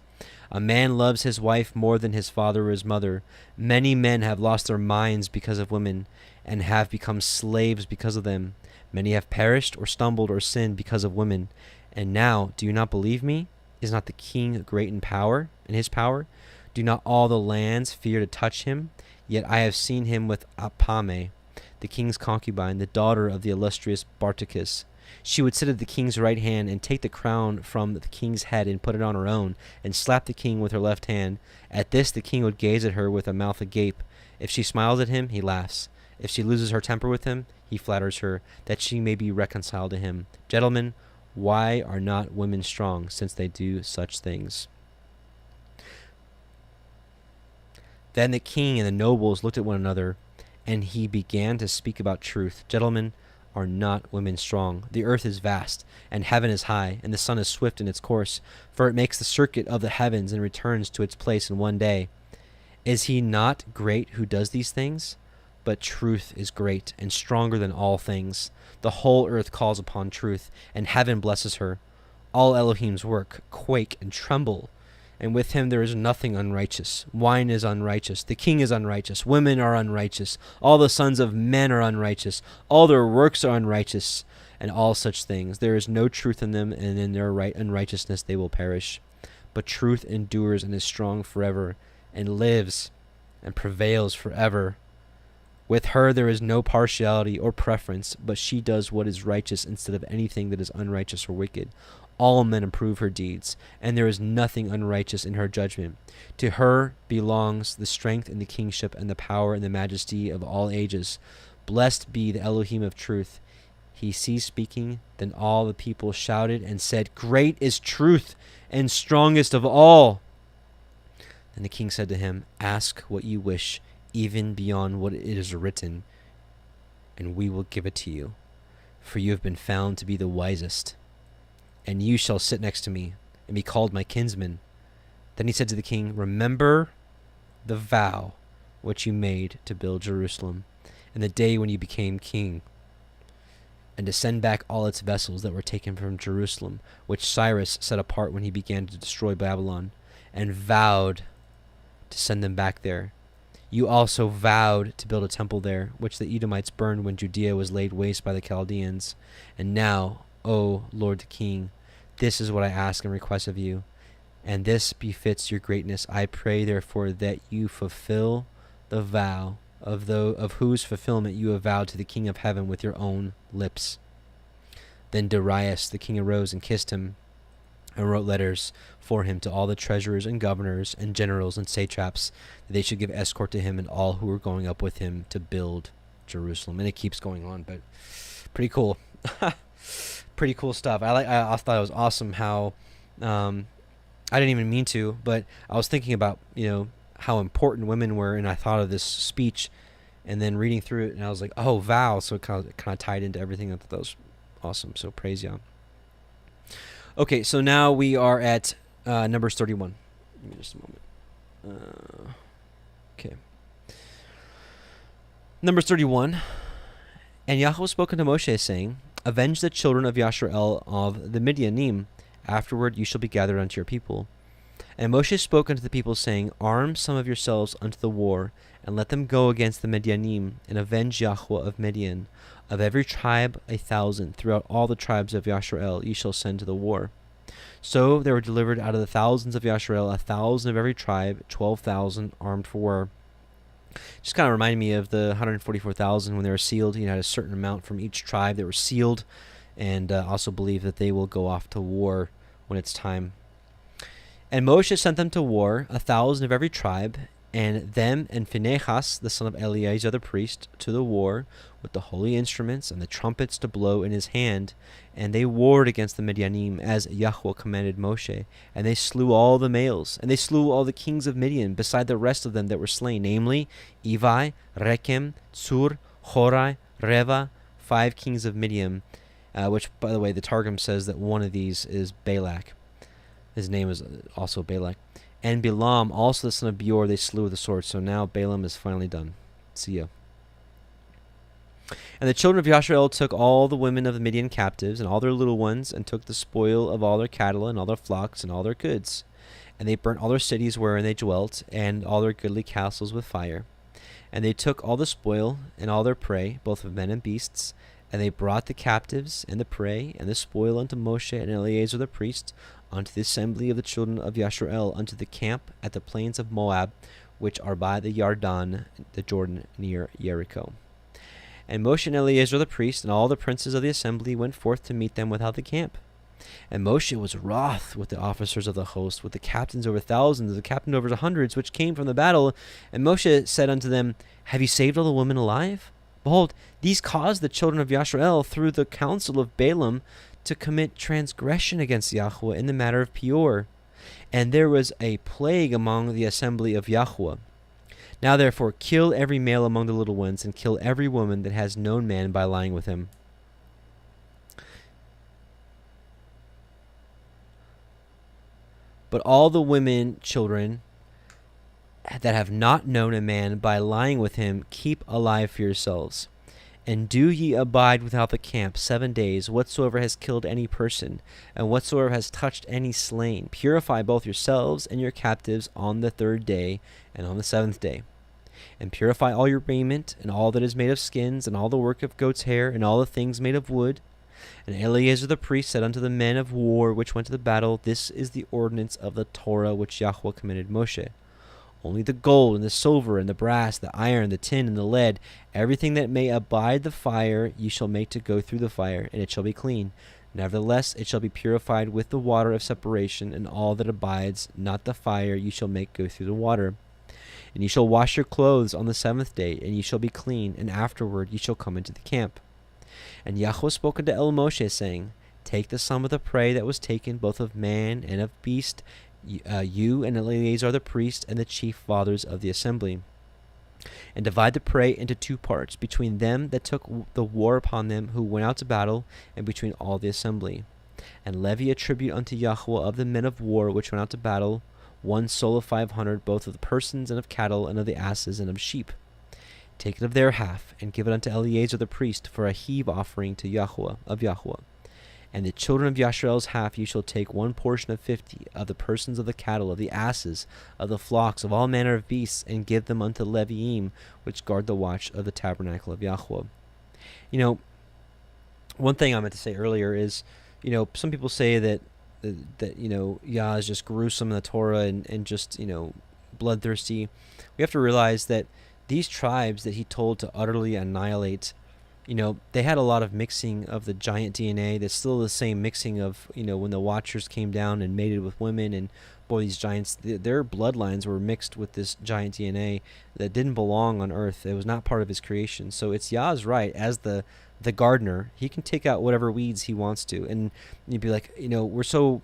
A man loves his wife more than his father or his mother. Many men have lost their minds because of women, and have become slaves because of them. Many have perished or stumbled or sinned because of women. And now, do you not believe me? Is not the king great in power, in his power? Do not all the lands fear to touch him? Yet I have seen him with Apame, the king's concubine, the daughter of the illustrious Barticus. She would sit at the king's right hand, and take the crown from the king's head and put it on her own, and slap the king with her left hand. At this the king would gaze at her with a mouth agape. If she smiles at him, he laughs. If she loses her temper with him, he flatters her, that she may be reconciled to him. Gentlemen, why are not women strong, since they do such things? Then the king and the nobles looked at one another, and he began to speak about truth. Gentlemen, are not women strong? The earth is vast, and heaven is high, and the sun is swift in its course, for it makes the circuit of the heavens and returns to its place in one day. Is he not great who does these things? But truth is great and stronger than all things. The whole earth calls upon truth, and heaven blesses her. All Elohim's work quake and tremble, and with him there is nothing unrighteous. Wine is unrighteous, the king is unrighteous, women are unrighteous, all the sons of men are unrighteous, all their works are unrighteous, and all such things. There is no truth in them, and in their unrighteousness they will perish. But truth endures and is strong forever, and lives and prevails forever. With her there is no partiality or preference, but she does what is righteous instead of anything that is unrighteous or wicked. All men approve her deeds, and there is nothing unrighteous in her judgment. To her belongs the strength and the kingship and the power and the majesty of all ages. Blessed be the Elohim of truth. He ceased speaking. Then all the people shouted and said, Great is truth and strongest of all. Then the king said to him, Ask what you wish, even beyond what it is written, and we will give it to you. For you have been found to be the wisest. And you shall sit next to me and be called my kinsman. Then he said to the king, Remember the vow which you made to build Jerusalem, and the day when you became king, and to send back all its vessels that were taken from Jerusalem, which Cyrus set apart when he began to destroy Babylon, and vowed to send them back there. You also vowed to build a temple there, which the Edomites burned when Judea was laid waste by the Chaldeans. And now, O Lord the King, this is what I ask and request of you, and this befits your greatness. I pray, therefore, that you fulfill the vow of whose fulfillment you have vowed to the King of heaven with your own lips. Then Darius the king arose and kissed him, and wrote letters for him to all the treasurers and governors and generals and satraps, that they should give escort to him and all who were going up with him to build Jerusalem. And it keeps going on, but pretty cool. Pretty cool stuff. I thought it was awesome how I didn't even mean to, but I was thinking about, how important women were, and I thought of this speech, and then reading through it, and I was like, oh, vow. So it kind of tied into everything. I thought that was awesome. So praise Yah. Okay, so now we are at Numbers 31. Give me just a moment. Okay. Numbers 31. And Yahuah spoke unto Moshe, saying, Avenge the children of Yashrael of the Midianim. Afterward you shall be gathered unto your people. And Moshe spoke unto the people, saying, Arm some of yourselves unto the war, and let them go against the Midianim, and avenge Yahuah of Midian. Of every tribe 1,000, throughout all the tribes of Yashrael ye shall send to the war. So there were delivered out of the thousands of Yashrael 1,000 of every tribe, 12,000 armed for war. Just kind of reminded me of the 144,000 when they were sealed. You had a certain amount from each tribe that were sealed, and also believe that they will go off to war when it's time. And Moshe sent them to war, 1,000 of every tribe, and them and Phinehas, the son of Eleazar the priest, to the war, with the holy instruments and the trumpets to blow in his hand. And they warred against the Midianim, as Yahuah commanded Moshe. And they slew all the males, and they slew all the kings of Midian, beside the rest of them that were slain, namely, Evi, Rechem, Tsur, Horai, Reva, 5 kings of Midian, which, by the way, the Targum says that one of these is Balak. His name is also Balak. And Bilam, also the son of Beor, they slew with the sword. So now Balaam is finally done. See ya. And the children of Yashrael took all the women of the Midian captives, and all their little ones, and took the spoil of all their cattle, and all their flocks, and all their goods. And they burnt all their cities wherein they dwelt, and all their goodly castles with fire. And they took all the spoil, and all their prey, both of men and beasts. And they brought the captives, and the prey, and the spoil unto Moshe and Eleazar the priest, unto the assembly of the children of Yashrael, unto the camp at the plains of Moab, which are by the Yarden, the Jordan, near Jericho. And Moshe and Eleazar the priest, and all the princes of the assembly, went forth to meet them without the camp. And Moshe was wroth with the officers of the host, with the captains over thousands, the captain over hundreds, which came from the battle. And Moshe said unto them, Have ye saved all the women alive? Behold, these caused the children of Yashrael, through the counsel of Balaam, to commit transgression against Yahuah in the matter of Peor. And there was a plague among the assembly of Yahuah. Now therefore kill every male among the little ones, and kill every woman that has known man by lying with him. But all the women, children, that have not known a man by lying with him, keep alive for yourselves. And do ye abide without the camp 7 days, whatsoever has killed any person, and whatsoever has touched any slain. Purify both yourselves and your captives on the 3rd day, and on the 7th day. And purify all your raiment, and all that is made of skins, and all the work of goat's hair, and all the things made of wood. And Eleazar the priest said unto the men of war which went to the battle, This is the ordinance of the Torah which Yahuah commanded Moshe. Only the gold and the silver and the brass, the iron, the tin and the lead, everything that may abide the fire, you shall make to go through the fire, and it shall be clean. Nevertheless, it shall be purified with the water of separation, and all that abides not the fire you shall make go through the water. And you shall wash your clothes on the 7th day, and you shall be clean, and afterward you shall come into the camp. And Yahuah spoke unto Moshe, saying, Take the sum of the prey that was taken, both of man and of beast, you and Eleazar the priest, and the chief fathers of the assembly. And divide the prey into 2 parts, between them that took the war upon them who went out to battle, and between all the assembly. And levy a tribute unto Yahuah of the men of war which went out to battle, 1 soul of 500, both of the persons and of cattle, and of the asses and of sheep. Take it of their half, and give it unto Eleazar the priest for a heave offering to Yahuah of Yahuah. And the children of Yasharel's half you shall take 1 portion of 50 of the persons of the cattle, of the asses, of the flocks, of all manner of beasts, and give them unto Leviim, which guard the watch of the tabernacle of Yahuah. You know, one thing I meant to say earlier is, you know, some people say that you know, Yah is just gruesome in the Torah and just, you know, bloodthirsty. We have to realize that these tribes that he told to utterly annihilate, you know, they had a lot of mixing of the giant DNA. There's still the same mixing of, you know, when the Watchers came down and mated with women, and boy, these giants, their bloodlines were mixed with this giant DNA that didn't belong on earth. It was not part of his creation. So it's Yah's right, as the gardener, he can take out whatever weeds he wants to. And you'd be like, you know, we're so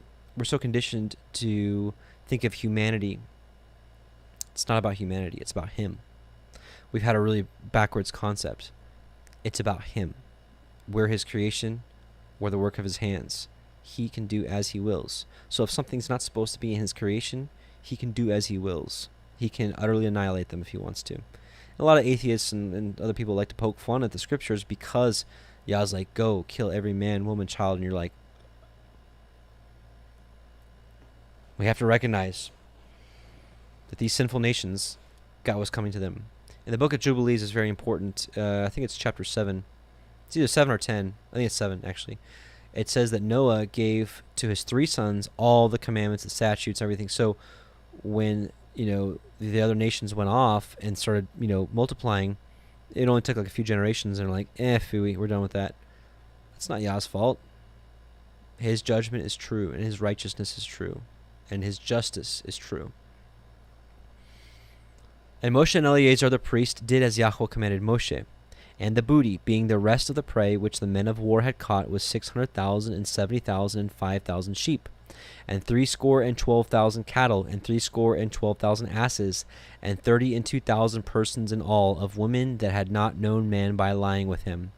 conditioned to think of humanity. It's not about humanity, it's about him. We've had a really backwards concept. It's about him. We're his creation. We're the work of his hands. He can do as he wills. So if something's not supposed to be in his creation, he can do as he wills. He can utterly annihilate them if he wants to. A lot of atheists and other people like to poke fun at the scriptures because Yah's like, go kill every man, woman, child. And you're like, we have to recognize that these sinful nations got what's coming to them. And the book of Jubilees is very important. I think it's chapter 7. It's either 7 or 10. I think it's 7, actually. It says that Noah gave to his 3 sons all the commandments, the statutes, everything. So when, you know, the other nations went off and started, you know, multiplying, it only took like a few generations, and they're like, phooey, we're done with that. That's not Yah's fault. His judgment is true, and his righteousness is true, and his justice is true. And Moshe and Eleazar the priest did as Yahuah commanded Moshe. And the booty, being the rest of the prey which the men of war had caught, was 600,000 and 70,000 and 5,000 sheep, and 312,000 cattle, and 312,000 asses, and 32,000 persons in all, of women that had not known man by lying with him.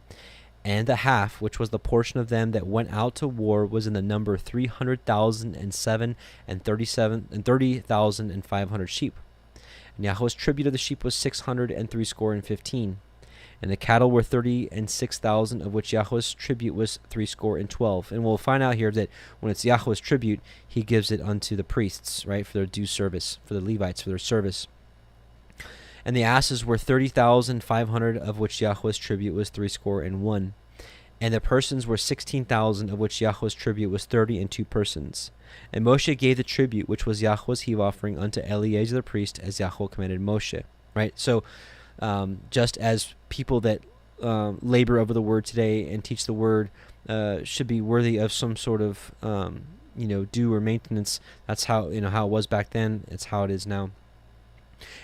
And the half, which was the portion of them that went out to war, was in the number 300,000 and 7 and 30,000 and 500 sheep. And Yahuah's tribute of the sheep was 615. And the cattle were 36,000, of which Yahuah's tribute was 312. And we'll find out here that when it's Yahuah's tribute, he gives it unto the priests, right, for their due service, for the Levites, for their service. And the asses were 30,500, of which Yahuah's tribute was 301. And the persons were 16,000, of which Yahuah's tribute was 32 persons. And Moshe gave the tribute, which was Yahuah's heave offering, unto Eleazar the priest, as Yahuah commanded Moshe. Right? So, just as people that labor over the word today and teach the word should be worthy of some sort of due or maintenance, that's how how it was back then. It's how it is now.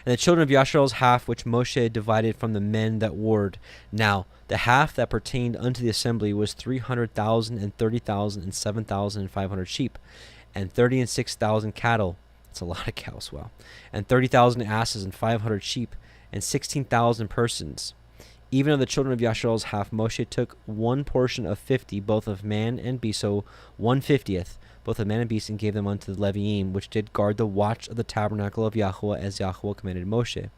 And the children of Yasharel's half, which Moshe divided from the men that warred. Now the half that pertained unto the assembly was 300,000 and 30,000 and 7,500 sheep, and 36,000 cattle. That's a lot of cows, wow. And 30,000 asses and 500 sheep, and 16,000 persons. Even of the children of Yasharel's half, Moshe took 1 portion of 50, both of man and beast, so 1/50th, both of man and beast, and gave them unto the Leviim, which did guard the watch of the tabernacle of Yahuah, as Yahuah commanded Moshe.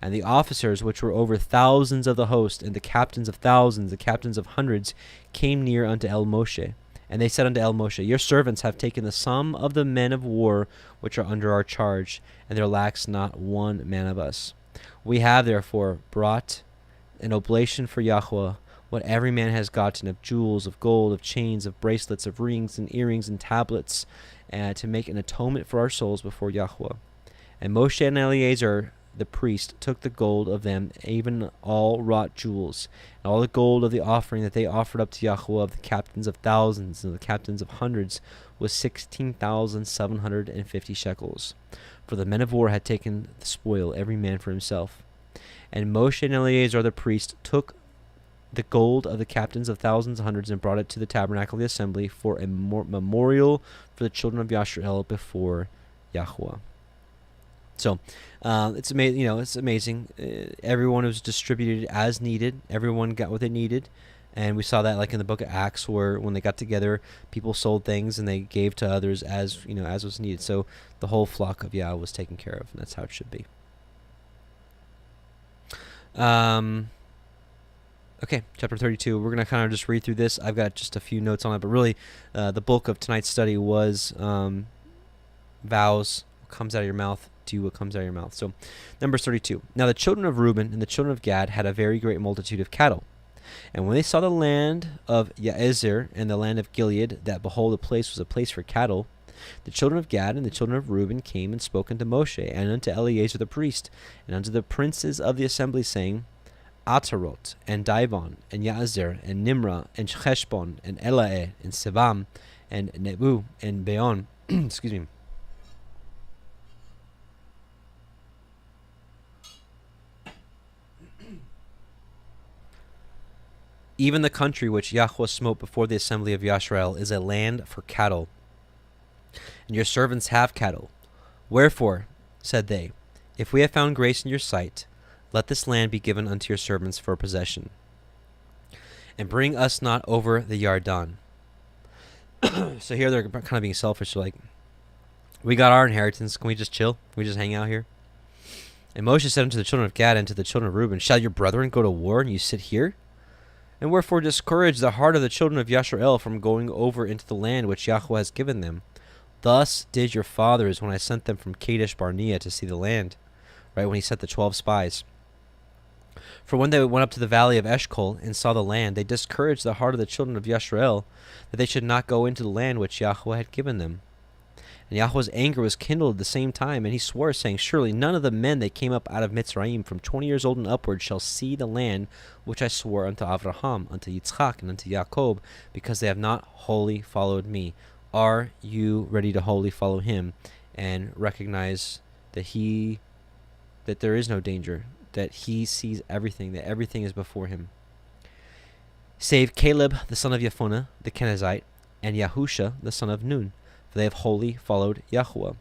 And the officers, which were over thousands of the host, and the captains of thousands, the captains of hundreds, came near unto Moshe. And they said unto Moshe, Your servants have taken the sum of the men of war which are under our charge, and there lacks not one man of us. We have therefore brought an oblation for Yahuah, what every man has gotten of jewels, of gold, of chains, of bracelets, of rings, and earrings, and tablets, to make an atonement for our souls before Yahuah. And Moshe and Eleazar the priest took the gold of them, even all wrought jewels, and all the gold of the offering that they offered up to Yahuah of the captains of thousands and the captains of hundreds was 16,750 shekels. For the men of war had taken the spoil, every man for himself. And Moshe and Eleazar the priest took the gold of the captains of thousands and hundreds and brought it to the tabernacle of the assembly for a memorial for the children of Yisrael before Yahuah. So it's amazing. It's amazing. Everyone was distributed as needed. Everyone got what they needed, and we saw that like in the book of Acts, where when they got together, people sold things and they gave to others as as was needed. So the whole flock of Yah was taken care of, and that's how it should be. Okay, chapter 32. We're gonna kind of just read through this. I've got just a few notes on it, but really, the bulk of tonight's study was vows. What comes out of your mouth, do what comes out of your mouth. So, Numbers 32. Now the children of Reuben and the children of Gad had a very great multitude of cattle. And when they saw the land of Yaezer and the land of Gilead, that behold, the place was a place for cattle, the children of Gad and the children of Reuben came and spoke unto Moshe and unto Eleazar the priest and unto the princes of the assembly, saying, Atarot and Dibon and Yaezer and Nimrah and Cheshbon and Elaeh and Sebam and Nebu and Beon, excuse me. Even the country which Yahuah smote before the assembly of Yisrael is a land for cattle, and your servants have cattle. Wherefore, said they, if we have found grace in your sight, let this land be given unto your servants for possession. And bring us not over the Yarden. So here they're kind of being selfish. They're like, we got our inheritance. Can we just chill? Can we just hang out here? And Moshe said unto the children of Gad and to the children of Reuben, shall your brethren go to war and you sit here? And wherefore discourage the heart of the children of Yisrael from going over into the land which Yahuah has given them. Thus did your fathers when I sent them from Kadesh Barnea to see the land. Right, when he sent the 12 spies. For when they went up to the valley of Eshcol and saw the land, they discouraged the heart of the children of Yisrael, that they should not go into the land which Yahuah had given them. And Yahuah's anger was kindled at the same time, and he swore, saying, surely none of the men that came up out of Mitzrayim from 20 years old and upward shall see the land which I swore unto Avraham, unto Yitzchak, and unto Jacob, because they have not wholly followed me. Are you ready to wholly follow him and recognize that there is no danger, that he sees everything, that everything is before him? Save Caleb the son of Jephunneh the Kenizzite, and Yahusha the son of Nun, for they have wholly followed Yahuah.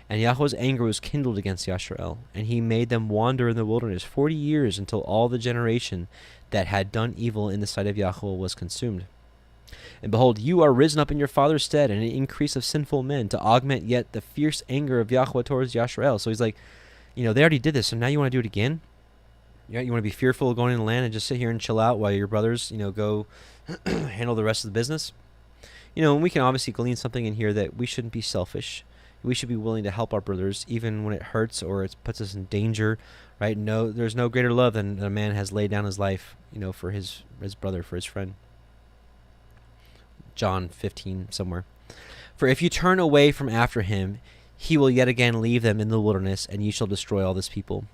And Yahuah's anger was kindled against Yisrael, and he made them wander in the wilderness 40 years, until all the generation that had done evil in the sight of Yahuah was consumed. And behold, you are risen up in your father's stead, and an increase of sinful men, to augment yet the fierce anger of Yahuah towards Yisrael. So he's like, they already did this, so now you want to do it again? You want to be fearful of going in the land and just sit here and chill out while your brothers, go handle the rest of the business? And we can obviously glean something in here that we shouldn't be selfish. We should be willing to help our brothers, even when it hurts or it puts us in danger, right? No, there's no greater love than a man has laid down his life, for his brother, for his friend. John 15 somewhere. For if you turn away from after him, he will yet again leave them in the wilderness, and ye shall destroy all this people.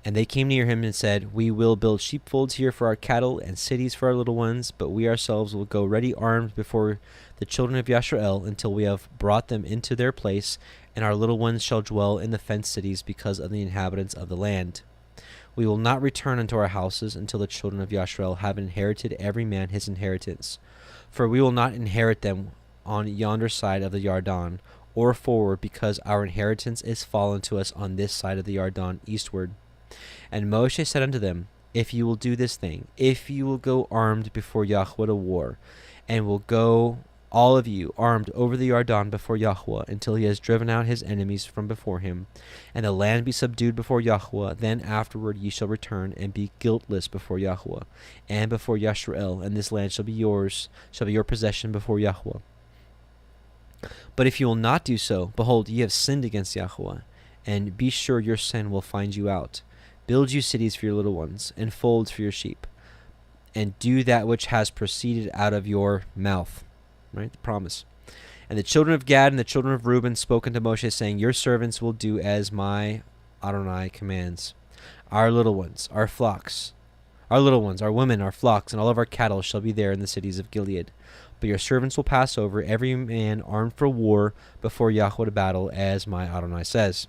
And they came near him and said, we will build sheepfolds here for our cattle and cities for our little ones, but we ourselves will go ready armed before the children of Yisrael until we have brought them into their place, and our little ones shall dwell in the fenced cities because of the inhabitants of the land. We will not return unto our houses until the children of Yisrael have inherited every man his inheritance. For we will not inherit them on yonder side of the Yarden, or forward, because our inheritance is fallen to us on this side of the Yarden eastward. And Moshe said unto them, if you will do this thing, if you will go armed before Yahuah to war, and will go all of you armed over the Yarden before Yahuah, until he has driven out his enemies from before him, and the land be subdued before Yahuah, then afterward ye shall return and be guiltless before Yahuah, and before Yisrael, and this land shall be yours, shall be your possession before Yahuah. But if you will not do so, behold, ye have sinned against Yahuah, and be sure your sin will find you out. Build you cities for your little ones, and folds for your sheep, and do that which has proceeded out of your mouth. Right, the promise. And the children of Gad and the children of Reuben spoke unto Moshe, saying, Your servants will do as my Adonai commands. Our little ones, our flocks, our little ones, our women, our flocks, and all of our cattle shall be there in the cities of Gilead. But your servants will pass over, every man armed for war, before Yahuah to battle, as my Adonai says.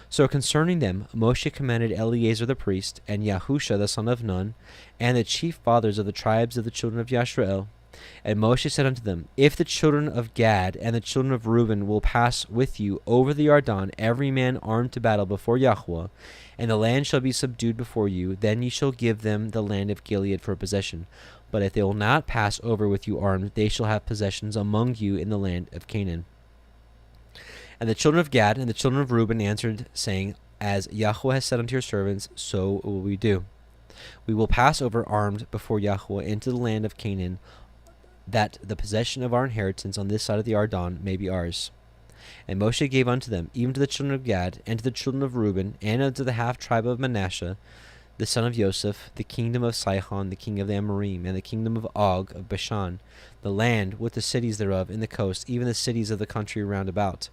So concerning them, Moshe commanded Eleazar the priest, and Yahusha the son of Nun, and the chief fathers of the tribes of the children of Yisrael. And Moshe said unto them, If the children of Gad and the children of Reuben will pass with you over the Yarden, every man armed to battle before Yahuah, and the land shall be subdued before you, then ye shall give them the land of Gilead for a possession. But if they will not pass over with you armed, they shall have possessions among you in the land of Canaan. And the children of Gad and the children of Reuben answered, saying, As Yahuah has said unto your servants, so will we do. We will pass over armed before Yahuah into the land of Canaan, that the possession of our inheritance on this side of the Yarden may be ours. And Moshe gave unto them, even to the children of Gad, and to the children of Reuben, and unto the half tribe of Manasseh, the son of Joseph, the kingdom of Sihon, the king of the Amorim, and the kingdom of Og of Bashan, the land with the cities thereof in the coast, even the cities of the country round about.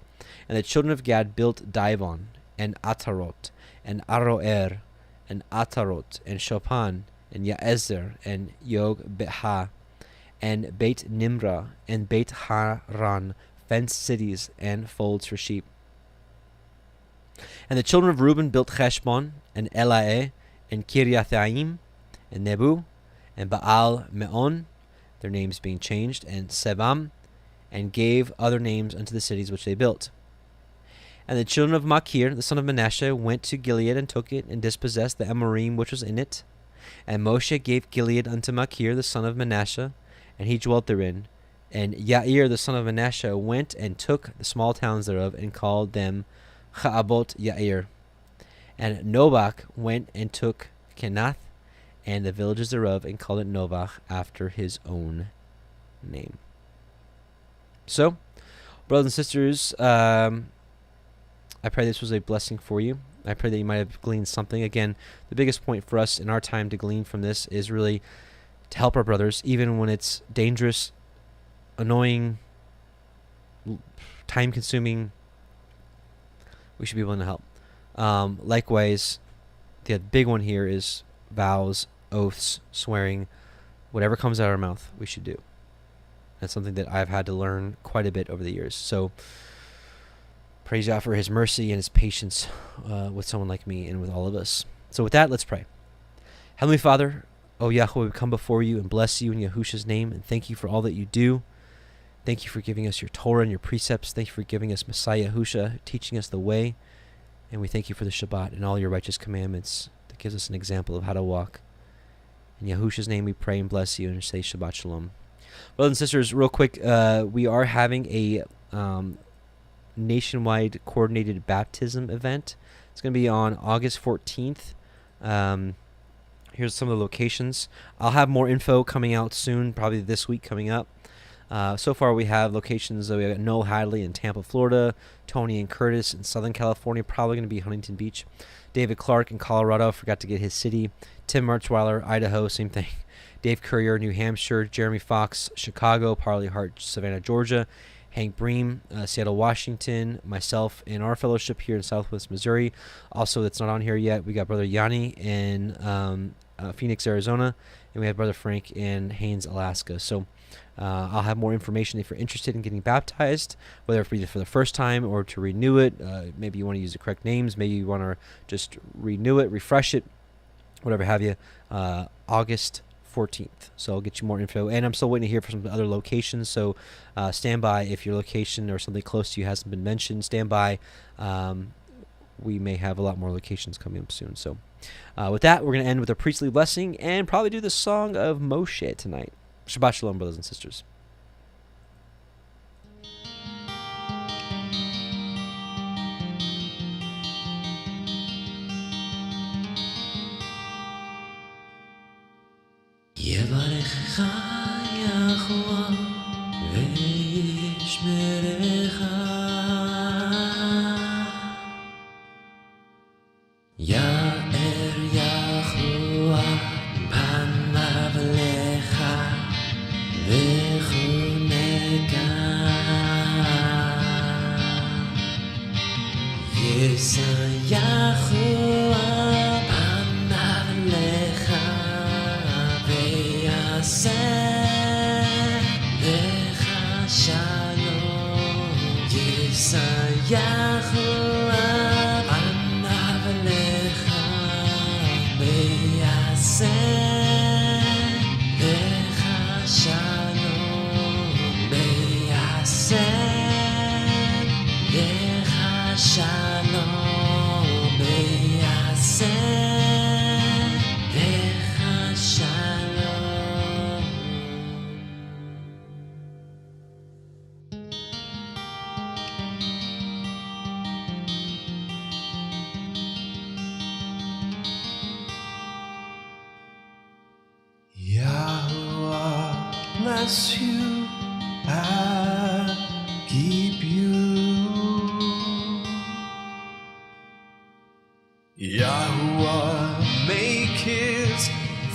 And the children of Gad built Divon, and Atarot, and Aroer, and Atarot, and Shopan, and Yaezer, and Yog-Beha, and Beit Nimrah, and Beit Haran, fenced cities and folds for sheep. And the children of Reuben built Heshbon, and Elae, and Kiriathaim, and Nebu, and Baal Meon, their names being changed, and Sebam, and gave other names unto the cities which they built. And the children of Machir, the son of Manasseh, went to Gilead and took it, and dispossessed the Amorim which was in it. And Moshe gave Gilead unto Machir, the son of Manasseh, and he dwelt therein. And Yair, the son of Manasseh, went and took the small towns thereof, and called them Cha'abot Yair. And Novach went and took Kenath, and the villages thereof, and called it Novach, after his own name. So, brothers and sisters, I pray this was a blessing for you. I pray that you might have gleaned something. Again, the biggest point for us in our time to glean from this is really to help our brothers, even when it's dangerous, annoying, time-consuming. We should be willing to help. Likewise, the big one here is vows, oaths, swearing. Whatever comes out of our mouth, we should do. That's something that I've had to learn quite a bit over the years. So, praise God for his mercy and his patience with someone like me and with all of us. So with that, let's pray. Heavenly Father, O Yahuah, we come before you and bless you in Yahusha's name, and thank you for all that you do. Thank you for giving us your Torah and your precepts. Thank you for giving us Messiah Yahusha, teaching us the way. And we thank you for the Shabbat and all your righteous commandments that gives us an example of how to walk. In Yahusha's name we pray and bless you and say Shabbat Shalom. Brothers and sisters, real quick, we are having a nationwide coordinated baptism event. It's going to be on August 14th. Here's some of the locations. I'll have more info coming out soon, probably this week coming up. So far we have locations. We got Noel Hadley in Tampa, Florida, Tony and Curtis in Southern California, probably going to be Huntington Beach, David Clark in Colorado, forgot to get his city, Tim Marchweiler, Idaho, same thing, Dave Courier, New Hampshire, Jeremy Fox, Chicago, Parley Hart, Savannah, Georgia, Hank Bream, Seattle, Washington, myself in our fellowship here in Southwest Missouri. Also, that's not on here yet, we got Brother Yanni in Phoenix, Arizona, and we have Brother Frank in Haines, Alaska. So I'll have more information if you're interested in getting baptized, whether it be for the first time or to renew it. Maybe you want to use the correct names. Maybe you want to just renew it, refresh it, whatever have you. August 14th. So I'll get you more info. And I'm still waiting to hear from some other locations. So stand by if your location or something close to you hasn't been mentioned. Stand by. We may have a lot more locations coming up soon. So with that, we're going to end with a priestly blessing and probably do the song of Moshe tonight. Shabbat Shalom, brothers and sisters. יברכך יחוה וישמרך יאר יחוה פניו לך וחונקה bless you and keep you. Yahuah make his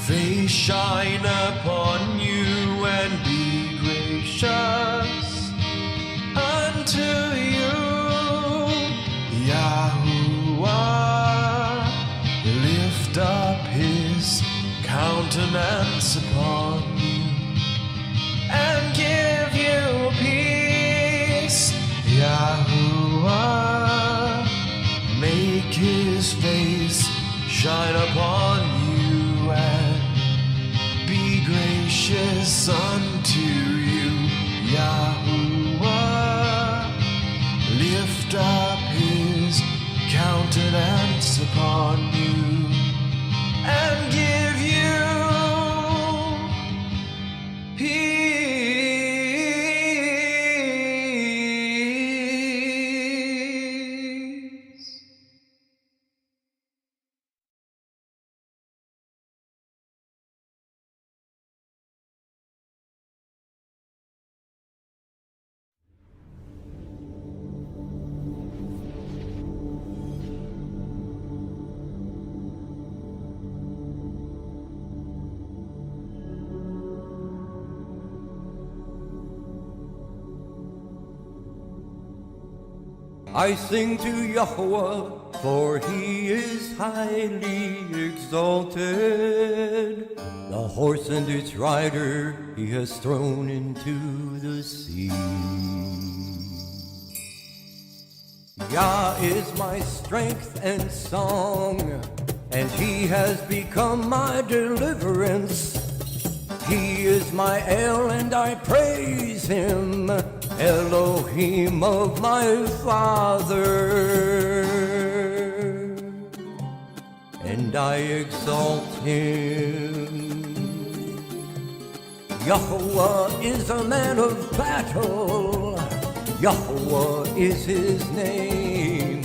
face shine upon you and be gracious unto you. Yahuah lift up his countenance upon you and give you peace. Yahuah make his face shine upon you and be gracious unto you. Yahuah lift up his countenance upon you and give you peace. I sing to Yahuah, for he is highly exalted. The horse and its rider he has thrown into the sea. Yah is my strength and song, and he has become my deliverance. He is my El, and I praise him, Elohim of my father, and I exalt him. Yahuah is a man of battle, Yahuah is his name.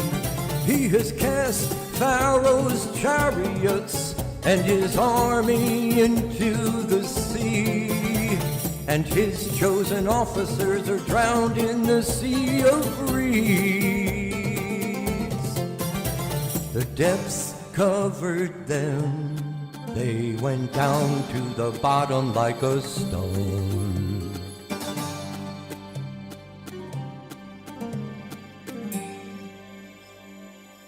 He has cast Pharaoh's chariots and his army into the sea, and his chosen officers are drowned in the sea of reeds. The depths covered them, they went down to the bottom like a stone.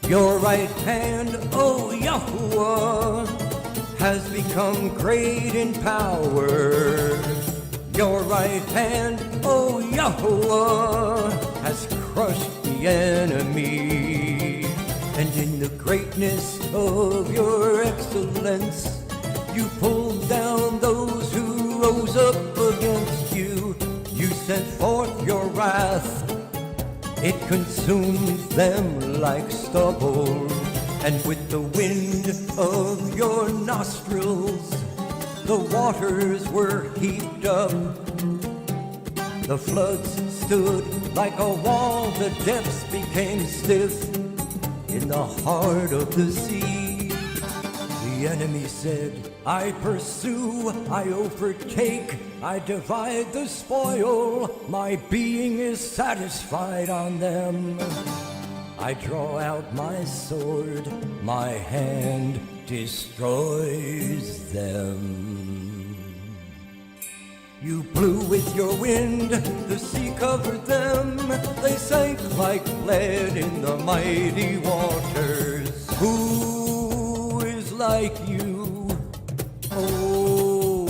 Your right hand, O Yahuah, has become great in power. Your right hand, O Yahuah, has crushed the enemy. And in the greatness of your excellence, you pulled down those who rose up against you. You sent forth your wrath, it consumed them like stubble. And with the wind of your nostrils, the waters were heaped up. The floods stood like a wall, the depths became stiff in the heart of the sea. The enemy said, I pursue, I overtake, I divide the spoil, my being is satisfied on them. I draw out my sword, my hand destroys them. You blew with your wind, the sea covered them, they sank like lead in the mighty waters. Who is like you, O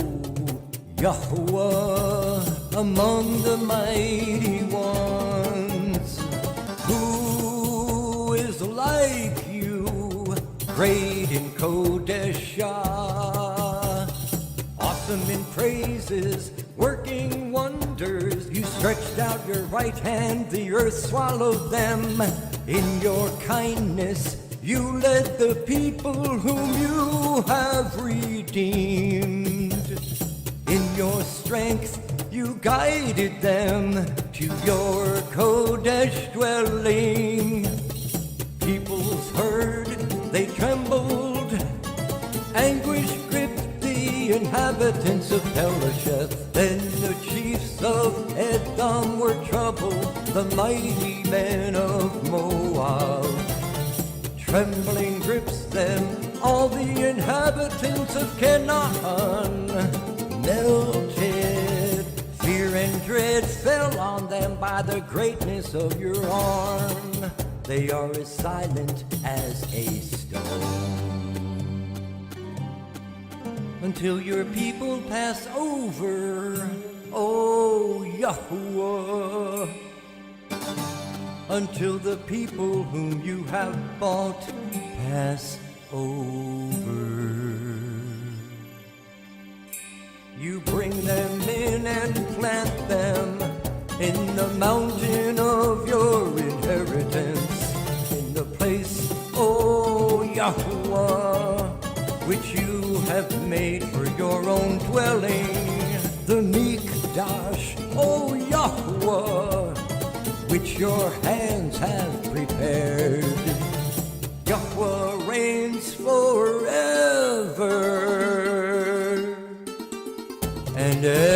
Yahuah, among the mighty ones? Who is like you, great in Kodeshah, awesome in praises, working wonders? You stretched out your right hand, the earth swallowed them. In your kindness, you led the people whom you have redeemed. In your strength, you guided them to your Kodesh dwelling. Peoples heard, they trembled. Anguish gripped the inhabitants of Pelasheth. Then the chiefs of Edom were troubled, the mighty men of Moab. Trembling grips them, all the inhabitants of Canaan melted. Fear and dread fell on them by the greatness of your arm. They are as silent as a stone. Until your people pass over, O Yahuwah. Until the people whom you have bought pass over. You bring them in and plant them in the mountain of your inheritance, in the place, O Yahuwah, which you have made for your own dwelling, the Mikdash, O Yahuwah, which your hands have prepared. Yahuwah reigns forever and ever.